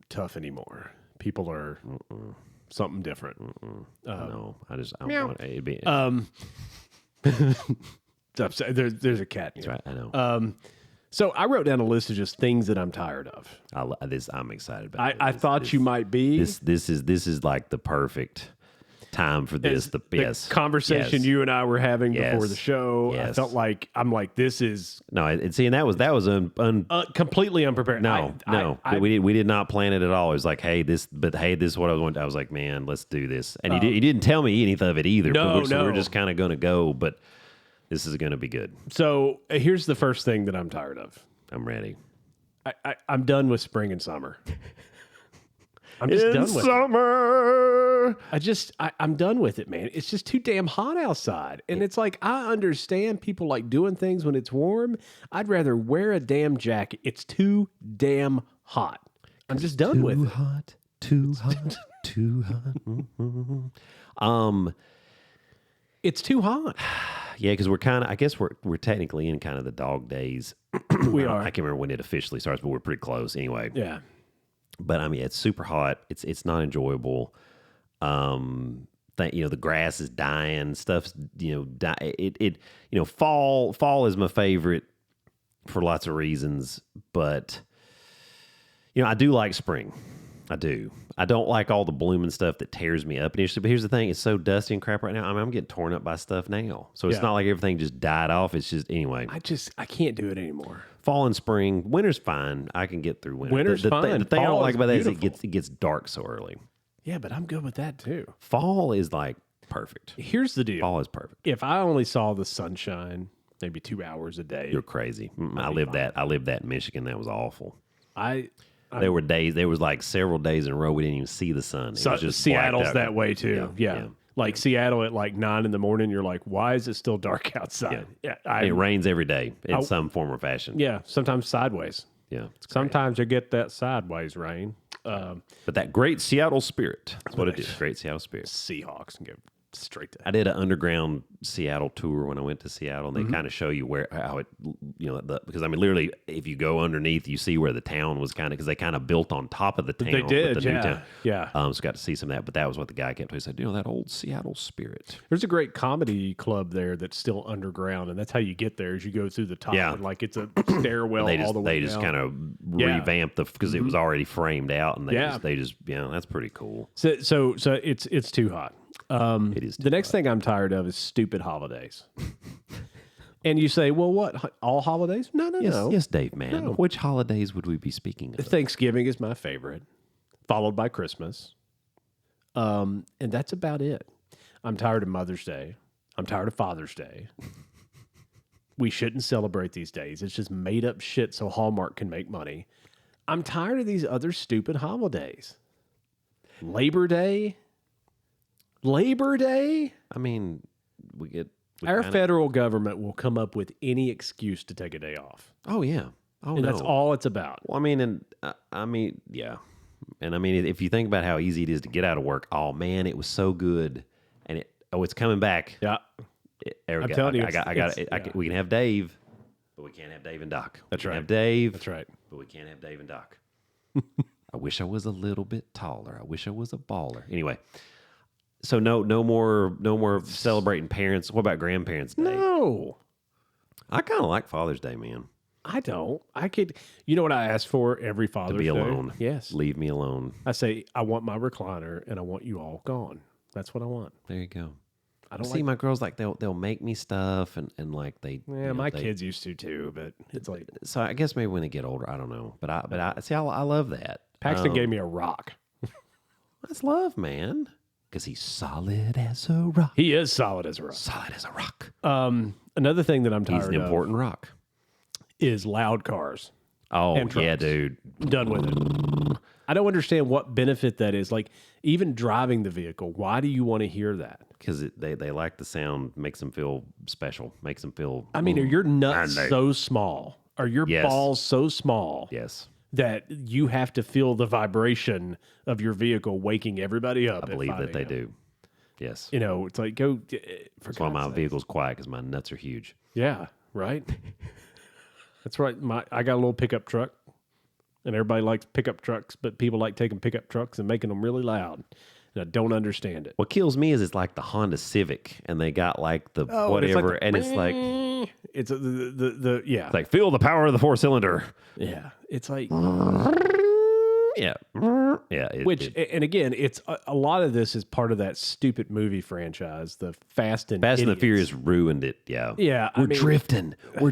B: tough anymore. People are something different.
C: No, I want it to be.
B: There's a cat.
C: That's right. I know.
B: So I wrote down a list of just things that I'm tired of.
C: I'm excited about.
B: I thought you might be.
C: This is like the perfect time for this. The
B: conversation
C: yes.
B: you and I were having before
C: Yes.
B: the show. I
C: Yes.
B: felt like this is
C: No, and see, and that was
B: completely unprepared.
C: No, we did not plan it at all. It was like, hey, this is what I was going to. I was like, man, let's do this. And he didn't tell me anything of it either.
B: No.
C: We're just kind of going to go, but this is going to be good.
B: So here's the first thing that I'm tired of.
C: I'm ready.
B: I'm done with spring and summer. I'm just done with
C: summer.
B: I'm done with it, man. It's just too damn hot outside. And it's like, I understand people like doing things when it's warm. I'd rather wear a damn jacket. It's too damn hot. I'm just done with it.
C: Too hot, too hot.
B: It's too hot.
C: Yeah, because we're kind of, I guess we're technically in kind of the dog days.
B: We are.
C: I can't remember when it officially starts, but we're pretty close anyway.
B: Yeah.
C: But I mean, it's super hot. It's not enjoyable. The grass is dying. Stuff's fall is my favorite for lots of reasons. But I do like spring. I do. I don't like all the blooming stuff that tears me up initially. But here's the thing: it's so dusty and crap right now. I mean, I'm getting torn up by stuff now. So it's not like everything just died off. It's just anyway.
B: I can't do it anymore.
C: Fall and spring, winter's fine. I can get through winter.
B: Winter's fine.
C: The thing I don't like about that is
B: beautiful.
C: it gets dark so early.
B: Yeah, but I'm good with that too.
C: Fall is like perfect.
B: Here's the deal.
C: Fall is perfect.
B: If I only saw the sunshine maybe 2 hours a day,
C: You're crazy. I lived that in Michigan. That was awful. There were days. There was like several days in a row we didn't even see the sun. It was just
B: Seattle's that way too. Yeah. Like Seattle at like 9 a.m. You're like, why is it still dark outside? Yeah.
C: It rains every day in some form or fashion.
B: Yeah. Sometimes sideways.
C: Yeah.
B: Sometimes you get that sideways rain.
C: But that great Seattle spirit. That's what it is. Great Seattle spirit.
B: Seahawks and go straight to
C: I did an underground Seattle tour when I went to Seattle, and they kind of show you how it, because I mean, literally, if you go underneath, you see where the town was kind of, because they kind of built on top of the town.
B: They did,
C: with the new
B: yeah.
C: town.
B: Yeah.
C: So got to see some of that, but that was what the guy kept. He said, that old Seattle spirit.
B: There's a great comedy club there that's still underground, and that's how you get there. Is you go through the top, and like it's a stairwell all the way
C: They
B: down.
C: just kind of revamped because it was already framed out, and they just that's pretty cool.
B: So it's too hot.
C: It is.
B: The next thing I'm tired of is stupid holidays. And you say, well, what? All holidays? No.
C: Yes, Dave, man.
B: No.
C: Which holidays would we be speaking of?
B: Thanksgiving is my favorite, followed by Christmas. And that's about it. I'm tired of Mother's Day. I'm tired of Father's Day. We shouldn't celebrate these days. It's just made up shit so Hallmark can make money. I'm tired of these other stupid holidays. Labor Day. I
C: mean,
B: our federal government will come up with any excuse to take a day off.
C: Oh yeah. Oh,
B: and that's all it's about.
C: Well, I mean, yeah. And I mean, if you think about how easy it is to get out of work, oh man, it was so good, and it's coming back.
B: Yeah.
C: I'm
B: telling you,
C: we can have Dave, but we can't have Dave and Doc.
B: That's
C: we
B: right.
C: Can have Dave.
B: That's right.
C: But we can't have Dave and Doc. I wish I was a little bit taller. I wish I was a baller. Anyway. So no more celebrating parents. What about Grandparents' Day?
B: No.
C: I kind of like Father's Day, man.
B: I don't. You know what I ask for every Father's Day?
C: To be alone.
B: Yes.
C: Leave me alone.
B: I say, I want my recliner and I want you all gone. That's what I want.
C: There you go.
B: I don't
C: see my girls like they'll make me stuff and like they.
B: Yeah, my kids used to too, but it's like.
C: So I guess maybe when they get older, I don't know. But I love that.
B: Paxton gave me a rock.
C: That's love, man. Because he's solid as a rock.
B: He is solid as a rock.
C: Solid as a rock.
B: Another thing that I'm tired of.
C: He's an important rock.
B: Is loud cars.
C: Oh, yeah,
B: trucks.
C: dude.
B: Done with it. I don't understand what benefit that is. Like, even driving the vehicle, why do you want to hear that?
C: Because they like the sound, makes them feel special, makes them feel.
B: I mean, are your nuts so small? Are your balls so small?
C: Yes.
B: That you have to feel the vibration of your vehicle waking everybody up.
C: I believe that they do. Yes.
B: It's like, go.
C: That's why my vehicle's quiet, because my nuts are huge.
B: Yeah, right? That's right. I got a little pickup truck, and everybody likes pickup trucks, but people like taking pickup trucks and making them really loud. And I don't understand it.
C: What kills me is it's like the Honda Civic, and they got like the whatever, and it's like
B: it's the yeah.
C: It's like feel the power of the 4-cylinder.
B: Yeah, it's like
C: yeah.
B: And again, it's a lot of this is part of that stupid movie franchise, the Fast and
C: the Furious ruined it. Yeah,
B: yeah.
C: We're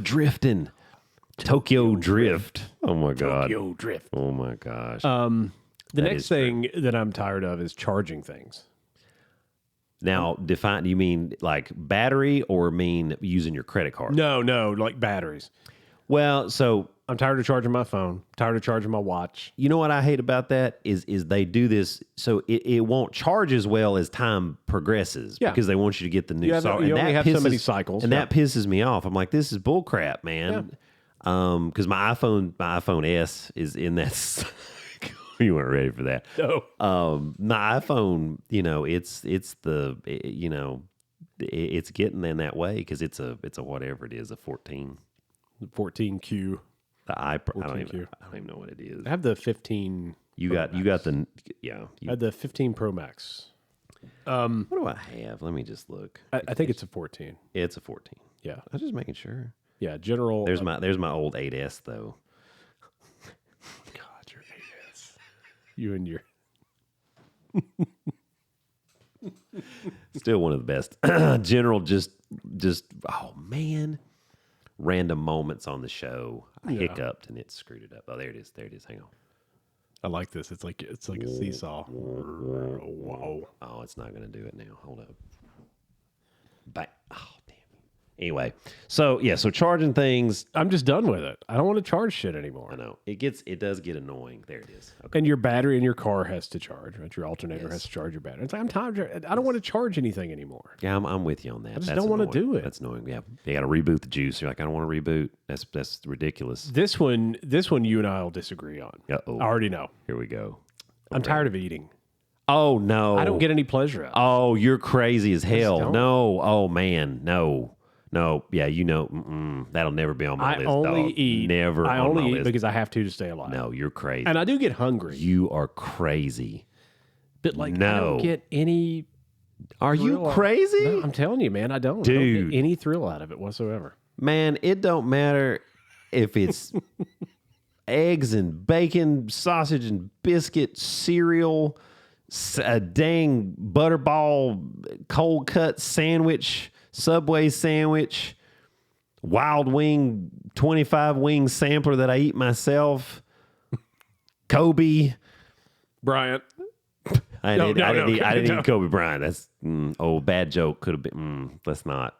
C: drifting. Tokyo Drift. Oh my god.
B: Tokyo Drift.
C: Oh my gosh.
B: The next thing that I'm tired of is charging things.
C: Now, define. Do you mean like battery or mean using your credit card?
B: No, like batteries.
C: Well, so
B: I'm tired of charging my phone. Tired of charging my watch.
C: You know what I hate about that is they do this so it won't charge as well as time progresses because they want you to get the new software.
B: You only have so many cycles,
C: and that pisses me off. I'm like, this is bull crap, man. Because my iPhone S is in that. You weren't ready for that.
B: No.
C: My iPhone, it's getting in that way because it's a whatever it is, a 14.
B: 14Q.
C: The I don't
B: 14Q.
C: even know what it is.
B: I have the 15.
C: You got the
B: I had the 15 Pro Max.
C: What do I have? Let me just look.
B: I think it's a 14.
C: It's a 14.
B: Yeah.
C: I was just making sure.
B: Yeah. General.
C: There's my old 8S though.
B: God, your 8S. You and your.
C: Still one of the best. General, just oh man, random moments on the show. I hiccuped and it screwed it up. Oh, there it is. Hang on.
B: I like this. It's like a seesaw. Whoa.
C: Oh, it's not going to do it now. Hold up. Back. Oh, damn. Anyway, so charging things.
B: I'm just done with it. I don't want to charge shit anymore.
C: I know it does get annoying. There it is. Okay.
B: And your battery in your car has to charge. Right? Your alternator has to charge your battery. It's like I don't want to charge anything anymore.
C: Yeah, I'm with you on that.
B: I just don't want to do it.
C: That's annoying. Yeah, you got to reboot the juice. You're like, I don't want to reboot. That's ridiculous.
B: This one, you and I will disagree on.
C: Uh-oh.
B: I already know.
C: Here we go.
B: I'm tired of eating.
C: Oh no,
B: I don't get any pleasure out of it.
C: Oh, you're crazy as hell.
B: don't.
C: No. Oh man, no. Yeah, that'll never be on my list.
B: I only
C: dog.
B: eat.
C: Never.
B: I
C: on
B: only
C: my
B: eat
C: list.
B: because I have to stay alive.
C: No, you're crazy.
B: And I do get hungry.
C: You are crazy.
B: But like,
C: No.
B: I don't get any.
C: Are you
B: thrill out-
C: crazy?
B: No, I'm telling you, man, I don't. I
C: Dude.
B: don't get any thrill out of it whatsoever.
C: Man, it don't matter if it's eggs and bacon, sausage and biscuit, cereal, a dang butterball, cold cut sandwich, Subway sandwich, Wild Wing 25 wing sampler that I eat myself, Kobe.
B: Bryant.
C: I
B: No,
C: didn't
B: no.
C: eat Kobe Bryant. That's bad joke. Could have been. Let's not.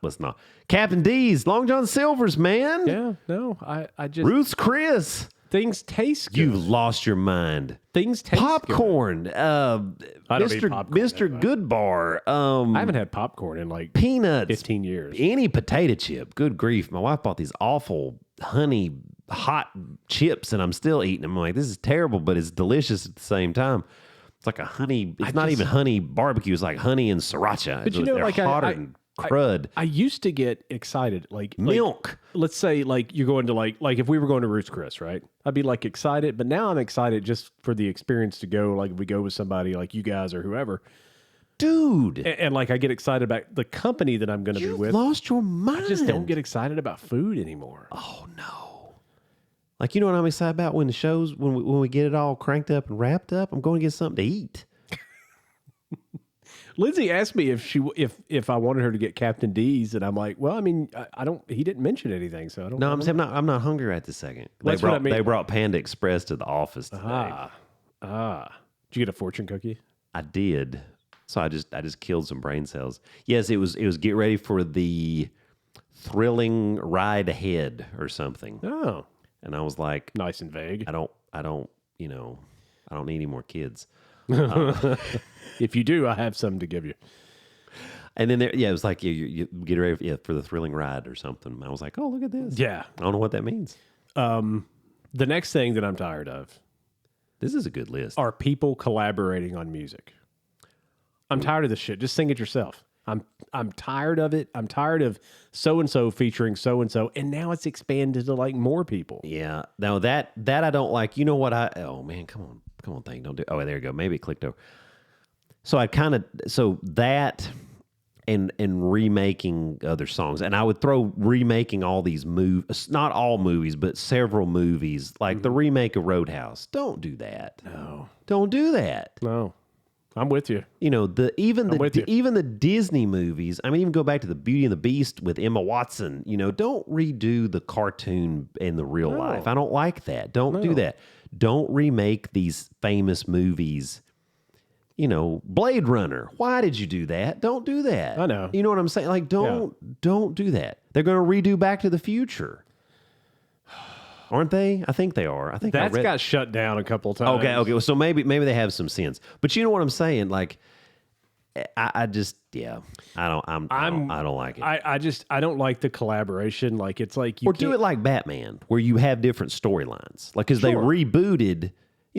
C: Captain D's, Long John Silver's, man.
B: Yeah, no, I just
C: Ruth's Chris.
B: things taste good.
C: You've lost your mind.
B: Things taste
C: Popcorn.
B: don't eat popcorn,
C: Mr. Goodbar.
B: I haven't had popcorn in like
C: Peanuts.
B: 15 years.
C: Any potato chip. Good grief. My wife bought these awful honey hot chips and I'm still eating them. I'm like, this is terrible, but it's delicious at the same time. It's like a honey. It's not even honey barbecue. It's like honey and sriracha.
B: But you know,
C: they're
B: like
C: hotter than crud.
B: I used to get excited, like
C: Milk.
B: Let's say, like you're going to like if we were going to Ruth's Chris, right? I'd be like excited, but now I'm excited just for the experience to go. Like if we go with somebody like you guys or whoever,
C: Dude.
B: and like I get excited about the company that I'm going to be
C: You've
B: with.
C: lost your mind.
B: I just don't get excited about food anymore.
C: Oh no. Like, you know what I'm excited about when the shows, when we get it all cranked up and wrapped up? I'm going to get something to eat.
B: Lindsay asked me if I wanted her to get Captain D's, and I'm like, well, I mean, I don't. He didn't mention anything, so I don't.
C: No, I'm not hungry right this second.
B: That's what I mean.
C: They brought Panda Express to the office today.
B: Did you get a fortune cookie?
C: I did. So I just killed some brain cells. Yes, it was get ready for the thrilling ride ahead or something.
B: Oh,
C: And I was like,
B: nice and vague.
C: I don't need any more kids.
B: If you do, I have some to give you.
C: And then it was like you get ready for the thrilling ride or something. I was like, oh, look at this.
B: Yeah.
C: I don't know what that means.
B: The next thing that I'm tired of
C: This is a good list.
B: are people collaborating on music. I'm tired of this shit. Just sing it yourself. I'm tired of it. I'm tired of so and so featuring so and so, and now it's expanded to like more people.
C: Yeah. Now that I don't like. You know what oh man, come on, thing. Don't do. Oh, there you go. Maybe it clicked over. So that and remaking other songs, and I would throw remaking all these movies, not all movies, but several movies, like the remake of Roadhouse. Don't do that.
B: No,
C: Don't do that.
B: no, I'm with you.
C: You know, even
B: with you.
C: the Disney movies. I mean, even go back to the Beauty and the Beast with Emma Watson. You know, don't redo the cartoon in the real life. I don't like that. Don't do that. Don't remake these famous movies. You know, Blade Runner. Why did you do that? Don't do that.
B: I know.
C: You know what I'm saying? Like, don't do that. They're going to redo Back to the Future. Aren't they? I think they are. I think
B: That's got shut down a couple times.
C: Okay. Well, so maybe they have some sense. But you know what I'm saying? Like, I don't like it.
B: I don't like the collaboration. Like it's like
C: Or do it like Batman, where you have different storylines. Like, because they rebooted,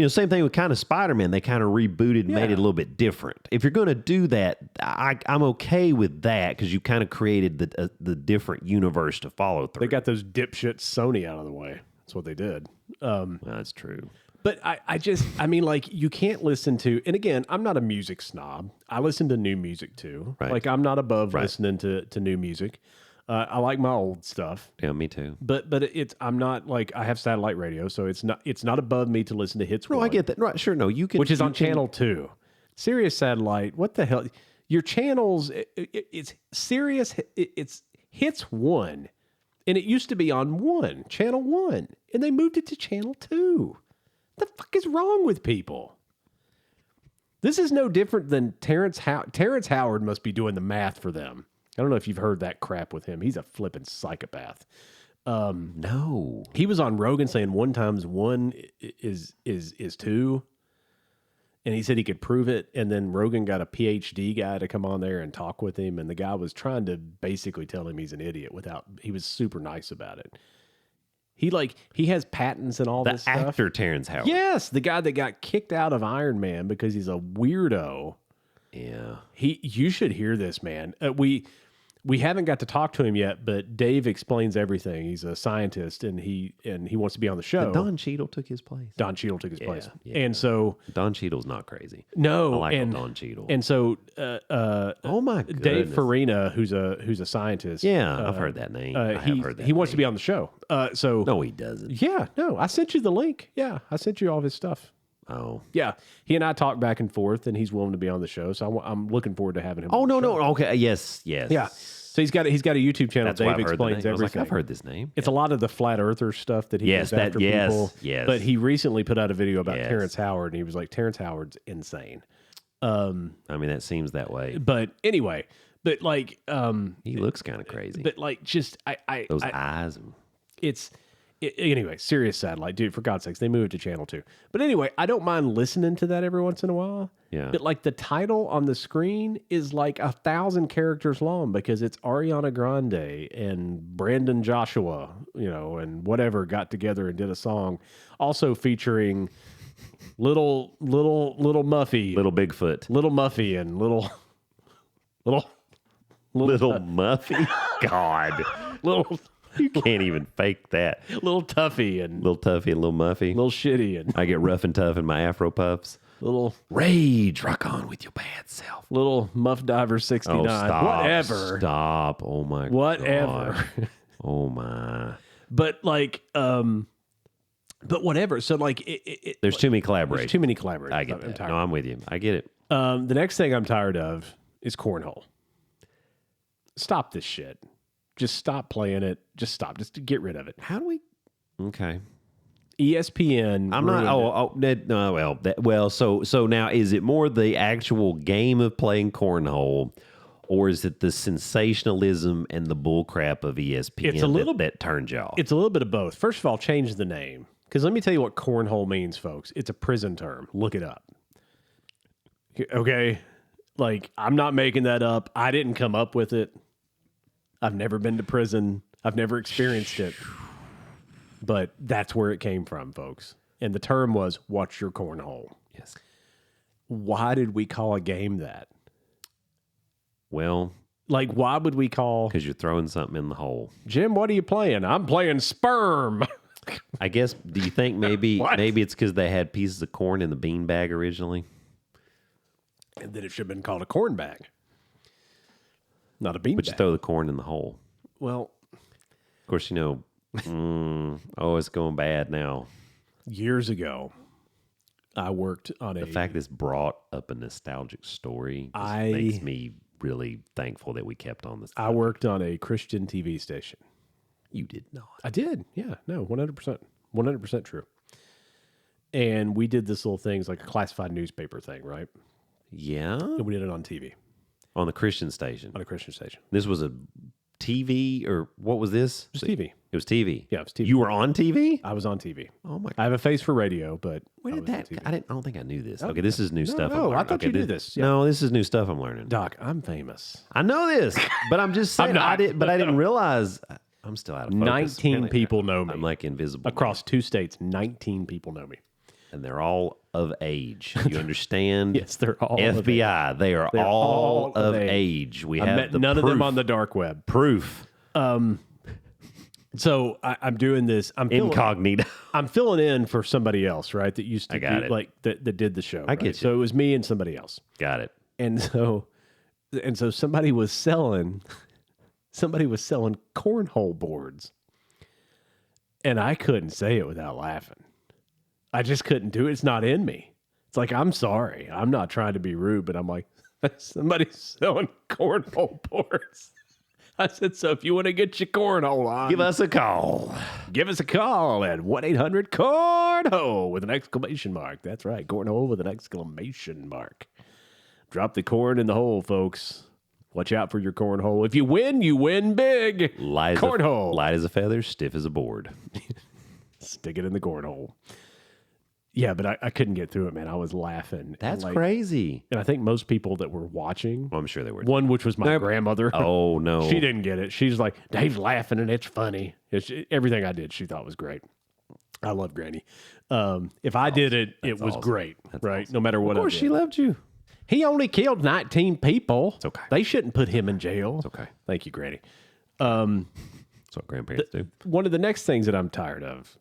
C: same thing with kind of Spider-Man. They kind of rebooted and made it a little bit different. If you're going to do that, I'm okay with that because you kind of created the different universe to follow through.
B: They got those dipshits Sony out of the way. That's what they did.
C: That's true.
B: But I mean, like, you can't listen to, and again, I'm not a music snob. I listen to new music too.
C: Right.
B: Like, I'm not above listening to new music. I like my old stuff.
C: Yeah, me too.
B: But I'm not like, I have satellite radio, so it's not above me to listen to hits.
C: No, I get that. Right, sure. No, you can.
B: Which is on channel 2. Sirius satellite. What the hell? Your channels. It's Sirius. It's hits 1, and it used to be on 1, channel 1, and they moved it to channel 2. The fuck is wrong with people? This is no different than Terrence Howard must be doing the math for them. I don't know if you've heard that crap with him. He's a flipping psychopath.
C: No.
B: He was on Rogan saying 1 times 1 is 2. And he said he could prove it. And then Rogan got a PhD guy to come on there and talk with him. And the guy was trying to basically tell him he's an idiot he was super nice about it. He has patents and all this stuff.
C: The actor Terrence Howard.
B: Yes, the guy that got kicked out of Iron Man because he's a weirdo.
C: Yeah.
B: You should hear this, man. We haven't got to talk to him yet, but Dave explains everything. He's a scientist, and he wants to be on the show.
C: But Don Cheadle took his place.
B: Don Cheadle took his place,
C: yeah.
B: and so
C: Don Cheadle's not crazy.
B: no,
C: I like
B: and
C: Don Cheadle.
B: and so
C: oh my goodness.
B: Dave Farina, who's a scientist.
C: Yeah, I've heard that name. I have heard that.
B: He wants to be on the show. So
C: no, he doesn't.
B: yeah, no, I sent you the link. Yeah, I sent you all of his stuff.
C: Oh.
B: Yeah, he and I talk back and forth, and he's willing to be on the show. So I'm looking forward to having him.
C: Oh
B: on the
C: no,
B: show.
C: no, okay, yes.
B: Yeah. So he's got a YouTube channel.
C: That's why
B: Dave
C: I've heard the
B: explains
C: name. I was
B: everything.
C: like, I've heard this name.
B: It's a lot of the flat earther stuff that he goes after people.
C: Yes.
B: But he recently put out a video about
C: Yes.
B: Terrence Howard, and he was like, Terrence Howard's insane.
C: I mean, that seems that way.
B: But anyway, but like,
C: He looks kind of crazy.
B: but like, just
C: Those eyes.
B: anyway, Sirius satellite, dude. For God's sakes, they moved to channel 2. But anyway, I don't mind listening to that every once in a while.
C: Yeah.
B: But like the title on the screen is like 1,000 characters long because it's Ariana Grande and Brandon Joshua, and whatever got together and did a song, also featuring little Muffy,
C: Little Bigfoot.
B: little Muffy, and little
C: Muffy? God.
B: little
C: You can't even fake that.
B: little Tuffy and
C: Little Tuffy and Little Muffy.
B: little Shitty and
C: I get rough and tough in my Afro puffs.
B: little
C: Rage, rock on with your bad self.
B: little Muff Diver 69.
C: Oh, stop.
B: Whatever.
C: Stop. Oh, my God.
B: Whatever.
C: Oh, my.
B: But like, but whatever. So like,
C: There's too many collaborations.
B: there's too many collaborators.
C: I get
B: I'm
C: that.
B: tired.
C: No, I'm with you. I get it.
B: The next thing I'm tired of is cornhole. Stop this shit. Just stop playing it. Just stop. Just get rid of it.
C: How do we? Okay.
B: ESPN.
C: I'm not.
B: ruined it.
C: No. So now, is it more the actual game of playing cornhole, or is it the sensationalism and the bullcrap of ESPN
B: It's a little
C: that turned y'all?
B: It's a little bit of both. First of all, change the name. Because let me tell you what cornhole means, folks. It's a prison term. Look it up. Okay? Like, I'm not making that up. I didn't come up with it. I've never been to prison. I've never experienced it. But that's where it came from, folks. And the term was, watch your cornhole.
C: Yes.
B: Why did we call a game that?
C: Well,
B: Like, why would we call...
C: because you're throwing something in the hole.
B: Jim, what are you playing? I'm playing sperm.
C: I guess. Do you think maybe
B: What?
C: it's because they had pieces of corn in the bean bag originally?
B: And then it should have been called a corn bag. Not a bean
C: But you
B: bag.
C: throw the corn in the hole.
B: Well,
C: Of course, it's going bad now.
B: years ago, I worked on
C: The fact this brought up a nostalgic story just makes me really thankful that we kept on this.
B: I worked on a Christian TV station.
C: You did not.
B: I did. Yeah. No, 100%. 100% true. And we did this little thing, it's like a classified newspaper thing, right?
C: Yeah?
B: And we did it on TV,
C: On the Christian station.
B: on a Christian station.
C: This was a TV, or what was this?
B: It was TV.
C: It was TV.
B: Yeah, it was TV.
C: You were on TV?
B: I was on TV.
C: Oh my
B: I
C: God.
B: have a face for radio, but
C: Where
B: I
C: did
B: was on
C: that?
B: TV.
C: I don't think I knew this. Okay, this is new stuff.
B: no,
C: I'm
B: I
C: learning.
B: thought
C: Okay,
B: you knew this. Yeah.
C: No, this is new stuff I'm learning.
B: Doc, I'm famous.
C: I know this, but I'm just saying.
B: not.
C: I didn't realize. I'm still out of focus.
B: 19
C: Apparently,
B: people know me.
C: I'm like invisible.
B: Across 2 states, 19 people know me.
C: And they're all of age. You understand?
B: Yes, they're all
C: FBI. They are all of age. We
B: I
C: have
B: met
C: the
B: none
C: proof.
B: of them on the dark web.
C: Proof.
B: So I'm doing this.
C: Incognito.
B: I'm filling in for somebody else, right? That used to
C: I got
B: do,
C: it.
B: like that did the show.
C: I get you.
B: So it was me and somebody else.
C: Got it.
B: And so somebody was selling cornhole boards. And I couldn't say it without laughing. I just couldn't do it. It's not in me. It's like, I'm sorry. I'm not trying to be rude, but I'm like, somebody's selling cornhole boards. I said, so if you want to get your cornhole on,
C: Give us a call.
B: give us a call at 1-800-CORNHOLE with an exclamation mark. That's right, cornhole with an exclamation mark. Drop the corn in the hole, folks. Watch out for your cornhole. If you win big. Cornhole.
C: Light as a feather, stiff as a board.
B: Stick it in the cornhole. Yeah, but I couldn't get through it, man. I was laughing.
C: That's
B: And,
C: crazy.
B: And I think most people that were watching,
C: Well, I'm sure they were.
B: one which was my grandmother.
C: Oh, no.
B: She didn't get it. She's like, Dave's laughing and it's funny. Everything I did, she thought was great. I love Granny. If I did it, it was great, right?
C: awesome.
B: No matter what
C: Of course,
B: I did.
C: she loved you.
B: He only killed 19 people. It's
C: okay.
B: They shouldn't put him in jail.
C: It's okay.
B: Thank you, Granny.
C: That's what grandparents do.
B: One of the next things that I'm tired of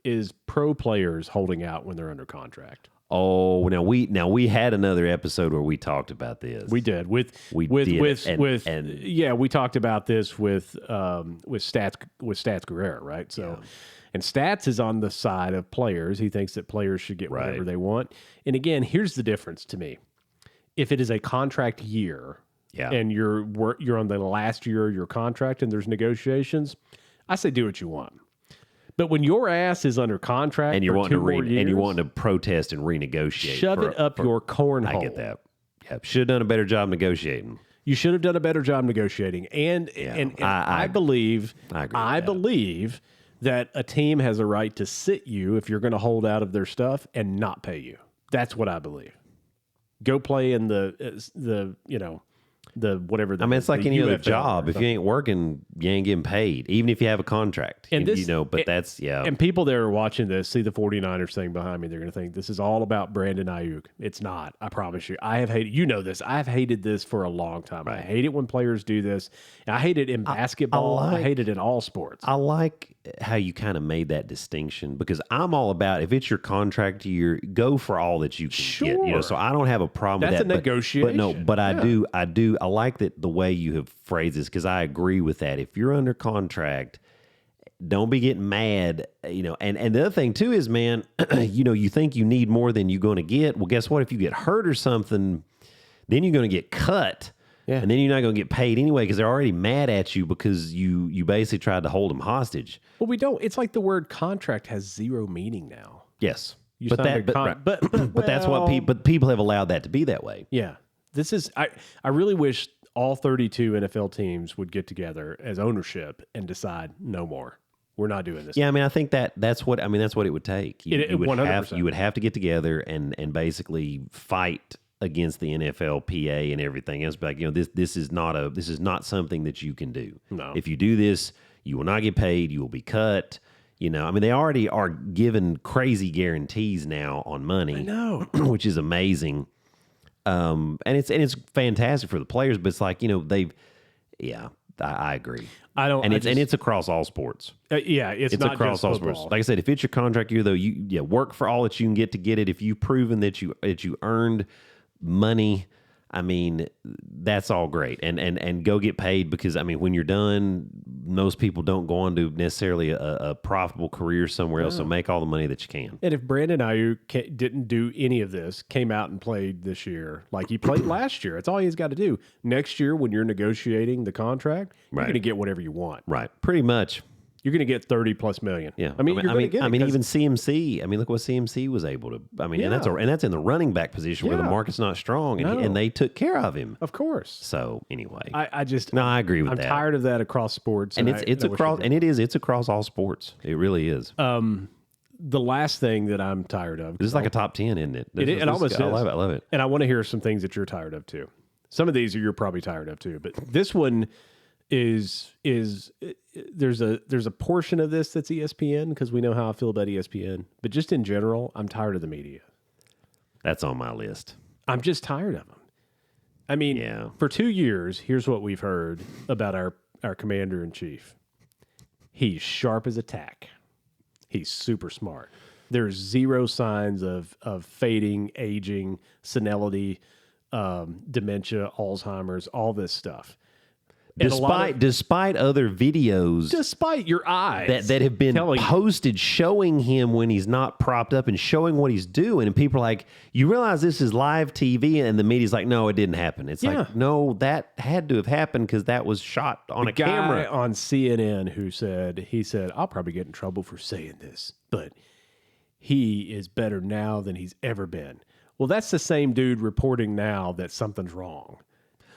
B: is pro players holding out when they're under contract.
C: Oh, now we had another episode where we talked about this.
B: We did
C: We did. And
B: yeah, we talked about this with Stats Guerrero, right? So, and Stats is on the side of players. He thinks that players should get whatever
C: Right.
B: they want. And again, here's the difference to me: if it is a contract year,
C: Yeah.
B: and you're on the last year of your contract, and there's negotiations, I say do what you want. But when your ass is under contract
C: and you're
B: for
C: wanting to
B: 2 more years,
C: and you're wanting to protest and renegotiate.
B: shove it up your cornhole.
C: I get that. Yeah, should have done a better job negotiating.
B: You should have done a better job negotiating. And I believe
C: I agree with that.
B: believe that a team has a right to sit you if you're going to hold out of their stuff and not pay you. That's what I believe. Go play in the whatever.
C: I mean, it's like
B: the
C: any other
B: UFL
C: job.
B: or
C: If you ain't working, you ain't getting paid, even if you have a contract.
B: And this-
C: but that's
B: And people that are watching this see the 49ers thing behind me. They're going to think this is all about Brandon Ayuk. It's not. I promise you. I have hated. You know this. I've hated this for a long time. I hate it when players do this. I hate it in basketball. I hate it in all sports.
C: I like how you kind of made that distinction because I'm all about if it's your contract year, go for all that you can get. You know, so I don't have a problem
B: That's
C: with that.
B: a negotiation.
C: But I do. I like that the way you have phrased this because I agree with that. If you're under contract, don't be getting mad. You know, and the other thing too is, man, you think you need more than you're going to get. Well, guess what? If you get hurt or something, then you're going to get cut. Yeah. And then you're not going to get paid anyway because they're already mad at you because you basically tried to hold them hostage.
B: Well, we don't. It's like the word contract has zero meaning now.
C: Yes.
B: You
C: But
B: signed
C: but that's what people have allowed that to be that way.
B: Yeah. This is I really wish all 32 NFL teams would get together as ownership and decide no more. We're not doing this.
C: Yeah, I mean, I think that's what it would take. You would
B: 100%.
C: have to get together and basically fight against the NFLPA and everything else. Like, this is not something that you can do.
B: No.
C: If you do this, you will not get paid. You will be cut. I mean, they already are given crazy guarantees now on money.
B: I know.
C: Which is amazing. And it's fantastic for the players, but it's like, I agree. It's across all sports.
B: It's not
C: across
B: just
C: all
B: football.
C: sports. Like I said, if it's your contract year, though, you work for all that you can get to get it. If you've proven that you earned money, I mean, that's all great. And go get paid because, I mean, when you're done, most people don't go on to necessarily a profitable career somewhere else. So make all the money that you can.
B: And if Brandon Ayuk didn't do any of this, came out and played this year like he played last year, that's all he's got to do. Next year, when you're negotiating the contract, you're going to get whatever you want.
C: Right. Pretty much.
B: You're going to get $30+ million.
C: Yeah,
B: I mean, you're going to get it
C: even CMC. I mean, look what CMC was able to. I mean, and that's in the running back position where the market's not strong, and they took care of him.
B: Of course.
C: So anyway,
B: I
C: agree with that.
B: I'm tired of that across sports,
C: and it's across all sports. It really is.
B: The last thing that I'm tired of.
C: This is like a top 10, isn't it?
B: It almost is.
C: I love it.
B: And I want to hear some things that you're tired of too. Some of these you're probably tired of too, but this one is there's a portion of this that's ESPN because we know how I feel about ESPN, but just in general, I'm tired of the media.
C: That's on my list.
B: I'm just tired of them. I mean, for 2 years, here's what we've heard about our commander in chief. He's sharp as a tack. He's super smart. There's zero signs of fading, aging, senility, dementia, Alzheimer's, all this stuff.
C: Despite other videos,
B: despite your eyes
C: that have been posted showing him when he's not propped up and showing what he's doing, and people are like, you realize this is live TV, and the media's like, no, it didn't happen. It's like, no, that had to have happened because that was shot on a camera.
B: Guy on CNN who said, I'll probably get in trouble for saying this, but he is better now than he's ever been. Well, that's the same dude reporting now that something's wrong.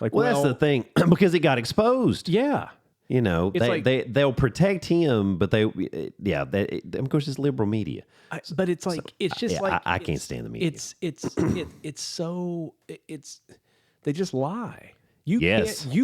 B: Like,
C: well, that's the thing, because it got exposed.
B: Yeah.
C: You know, they'll protect him, but of course, it's liberal media.
B: But it's like, it's just like...
C: I can't stand the media.
B: They just lie. You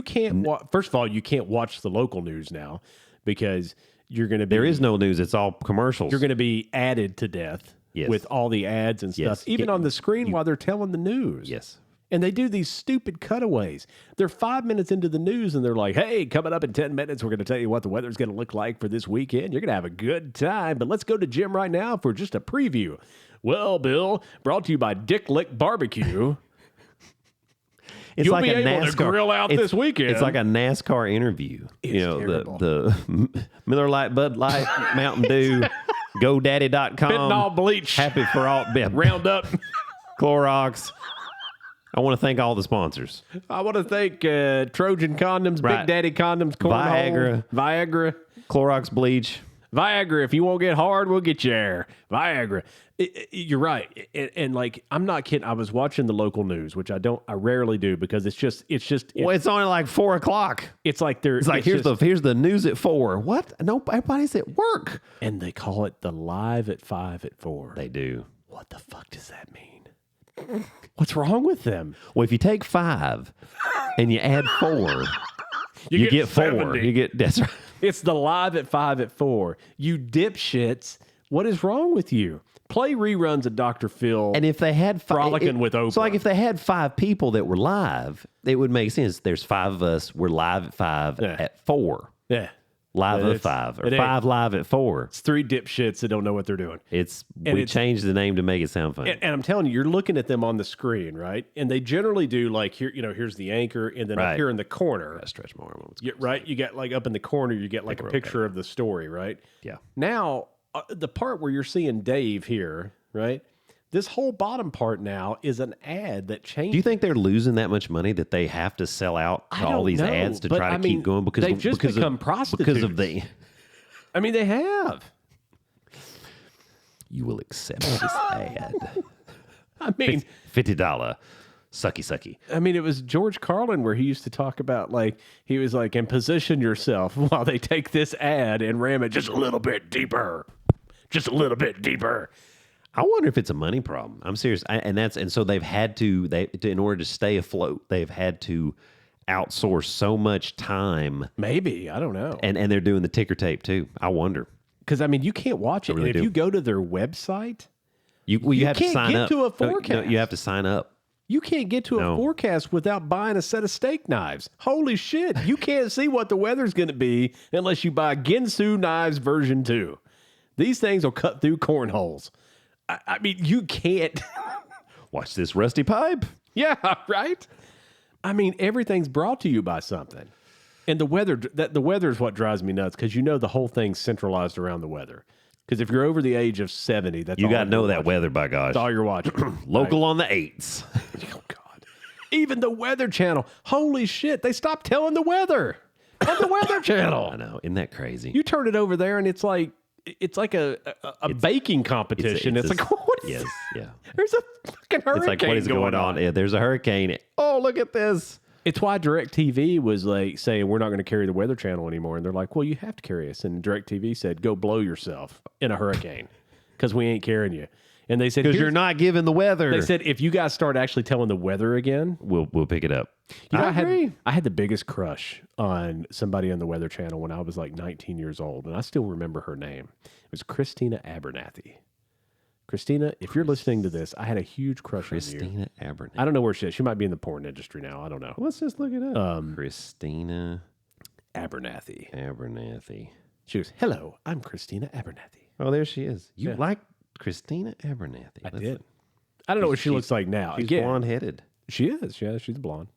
B: can't first of all, you can't watch the local news now because you're going to be...
C: There is no news. It's all commercials.
B: You're going to be added to death with all the ads and stuff, even on the screen while they're telling the news.
C: Yes.
B: And they do these stupid cutaways. They're 5 minutes into the news and they're like, hey, coming up in 10 minutes, we're going to tell you what the weather's going to look like for this weekend. You're going to have a good time. But let's go to Jim right now for just a preview. Well, Bill, brought to you by Dick Lick Barbecue. You'll be able to grill out this weekend.
C: It's like a NASCAR interview.
B: It's terrible.
C: The Miller Lite, Bud Light, Mountain Dew, GoDaddy.com.
B: Fentanyl, Bleach.
C: Happy for all.
B: Roundup.
C: Clorox. I want to thank all the sponsors.
B: I want to thank Trojan Condoms, Big Daddy Condoms, Viagra,
C: Clorox Bleach.
B: Viagra. If you won't get hard, we'll get you air. Viagra. You're right. And like, I'm not kidding. I was watching the local news, which I rarely do because it's
C: only like 4 o'clock.
B: It's like
C: here's the news at 4. What? No, everybody's at work.
B: And they call it the live at 5 at 4.
C: They do.
B: What the fuck does that mean? What's wrong with them?
C: Well, if you take 5 and you add 4, you get 4.
B: 70.
C: You get that's right.
B: It's the live at 5 at 4. You dipshits. What is wrong with you? Play reruns of Dr. Phil.
C: And if they had
B: frolicking with Oprah.
C: So like if they had 5 people that were live, it would make sense. There's 5 of us. We're live at 5 at 4.
B: Yeah.
C: Live at 5 or 5 live at 4.
B: It's 3 dipshits that don't know what they're doing.
C: We changed the name to make it sound funny.
B: And I'm telling you, you're looking at them on the screen, right? And they generally do like here, here's the anchor, and then up here in the corner,
C: I stretch more.
B: Right? You get like up in the corner, you get like a picture of the story, right?
C: Yeah.
B: Now the part where you're seeing Dave here, right? This whole bottom part now is an ad that changes.
C: Do you think they're losing that much money that they have to sell out to all these ads to try to keep going? Because
B: they've just become prostitutes.
C: Because of the...
B: I mean, they have.
C: You will accept this ad.
B: I mean...
C: $50 sucky.
B: I mean, it was George Carlin where he used to talk about, like, he was like, and position yourself while they take this ad and ram it just a little bit deeper. Just a little bit deeper.
C: I wonder if it's a money problem. I'm serious. And so they've had to, in order to stay afloat, they've had to outsource so much time.
B: Maybe. I don't know.
C: And they're doing the ticker tape too. I wonder.
B: Because, I mean, you can't watch it.
C: Really
B: if you go to their website,
C: you have to sign up.
B: To a forecast.
C: No, you have to sign up.
B: You can't get to a forecast without buying a set of steak knives. Holy shit. You can't see what the weather's going to be unless you buy Ginsu Knives version 2. These things will cut through cornholes. I mean, you can't.
C: Watch this rusty pipe.
B: Yeah, right? I mean, everything's brought to you by something. And the weather is what drives me nuts because the whole thing's centralized around the weather. Because if you're over the age of 70, that's
C: you got to know that weather, by gosh.
B: That's all you're watching.
C: Local on the 8s.
B: Oh, God. Even the Weather Channel. Holy shit, they stopped telling the weather on the Weather Channel.
C: I know. Isn't that crazy?
B: You turn it over there and it's like a baking competition. It's like, what is
C: yeah.
B: There's a fucking hurricane.
C: It's like, what is going on? Yeah, there's a hurricane. Oh, look at this.
B: It's why DirecTV was like saying, we're not going to carry the Weather Channel anymore. And they're like, well, you have to carry us. And DirecTV said, go blow yourself in a hurricane because we ain't carrying you. And they said,
C: because you're not giving the weather.
B: They said, if you guys start actually telling the weather again,
C: we'll pick it up.
B: You know,
C: I agree.
B: I had the biggest crush on somebody on the Weather Channel when I was like 19 years old, and I still remember her name. It was Christina Abernathy. Christina, if you're listening to this, I had a huge crush on you.
C: Christina Abernathy.
B: I don't know where she is. She might be in the porn industry now. I don't know.
C: Let's just look it up. Christina
B: Abernathy.
C: Abernathy.
B: She goes, hello, I'm Christina Abernathy.
C: Oh, there she is. You
B: Yeah.
C: like Christina Abernathy.
B: I did. I don't know what she looks like now.
C: She's
B: Again,
C: blonde-headed.
B: She is. Yeah, she's blonde.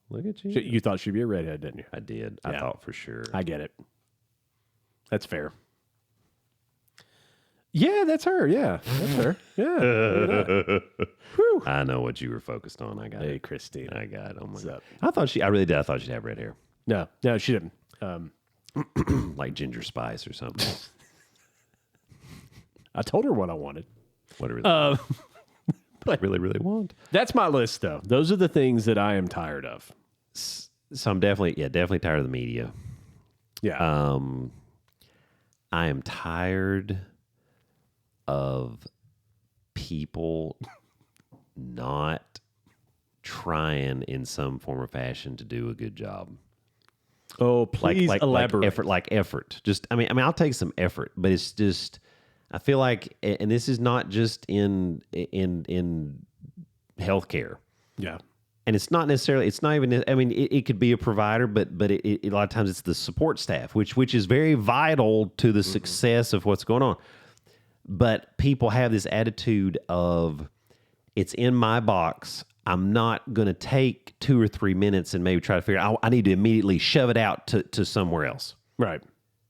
C: Look at you.
B: You thought she'd be a redhead, didn't you?
C: I did.
B: Yeah.
C: I thought for sure.
B: I get it. That's fair. Yeah, that's her. Yeah, that's her. Yeah. Whew.
C: I know what you were focused on. I got
B: Hey,
C: it.
B: Christina.
C: I got it. Oh my
B: What's
C: God.
B: up?
C: I thought I really did. I thought she'd have red hair.
B: No, she didn't.
C: Like Ginger Spice or something.
B: I told her what I wanted.
C: What I really,
B: But
C: really, really want.
B: that's my list, though. Those are the things that I am tired of.
C: So I'm definitely tired of the media.
B: Yeah.
C: I am tired of people not trying in some form or fashion to do a good job.
B: Oh, please elaborate.
C: Like effort. Just, I mean, I'll take some effort, but it's just, I feel like, and this is not just in healthcare.
B: Yeah.
C: And it's not necessarily, it's not even, I mean, it could be a provider, but a lot of times it's the support staff, which is very vital to the success of what's going on. But people have this attitude of, it's in my box. I'm not going to take 2 or 3 minutes and maybe try to figure out, I need to immediately shove it out to somewhere else.
B: Right.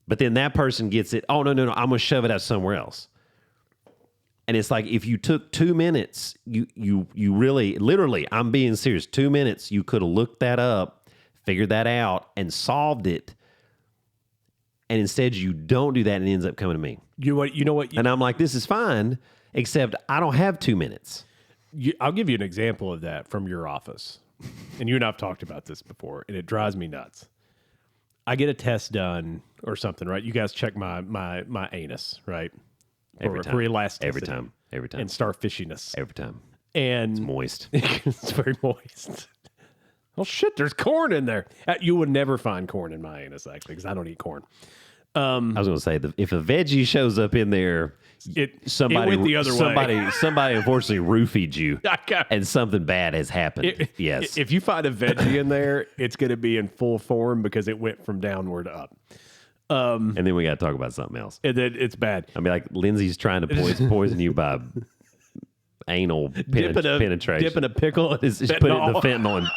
C: But then that person gets it, oh, no, I'm going to shove it out somewhere else. And it's like, if you took 2 minutes, you really, literally, I'm being serious, 2 minutes, you could have looked that up, figured that out, and solved it. And instead, you don't do that, and it ends up coming to me.
B: You know what?
C: And I'm like, this is fine, except I don't have 2 minutes.
B: I'll give you an example of that from your office. And you and I have talked about this before, and it drives me nuts. I get a test done or something, right? You guys check my anus, right?
C: Every time.
B: For elasticity.
C: Every time.
B: And starfishiness.
C: Every time.
B: And
C: It's moist.
B: it's very moist. Oh, shit, there's corn in there. You would never find corn in my anus, actually, because I don't eat corn.
C: I was going to say, if a veggie shows up in there, somebody
B: it went the other way.
C: Somebody unfortunately roofied you, and something bad has happened. Yes.
B: If you find a veggie in there, it's going to be in full form because it went from downward up.
C: And then we got to talk about something else.
B: And then it's bad.
C: I mean, like Lindsay's trying to poison you by anal penetration.
B: Dipping a pickle.
C: Just put it in the fentanyl.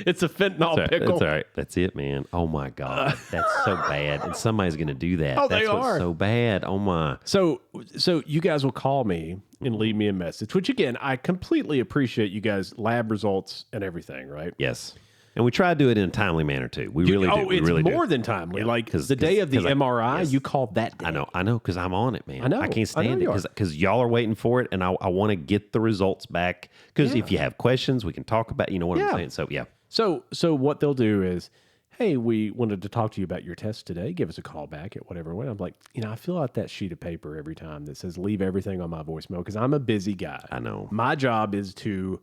B: It's a fentanyl pickle.
C: That's all right. That's it, man. Oh my God, that's so bad. And somebody's going to do that.
B: Oh,
C: that's
B: they
C: what's
B: are.
C: so bad. Oh my.
B: So you guys will call me and leave me a message, which again, I completely appreciate you guys' lab results and everything, right?
C: Yes. And we try to do it in a timely manner too. We really do. We
B: It's
C: really
B: more
C: do.
B: than timely.
C: Yeah,
B: like the day of the MRI,
C: yes.
B: you called that day.
C: I know, because I'm on it, man.
B: I know.
C: I can't
B: I know
C: stand
B: you
C: it
B: are.
C: because y'all are waiting for it, and I want to get the results back. Because if you have questions, we can talk about. You know what I'm saying? So yeah.
B: So what they'll do is, hey, we wanted to talk to you about your test today. Give us a call back at whatever. I'm like, I fill out that sheet of paper every time that says leave everything on my voicemail because I'm a busy guy.
C: I know.
B: My job is to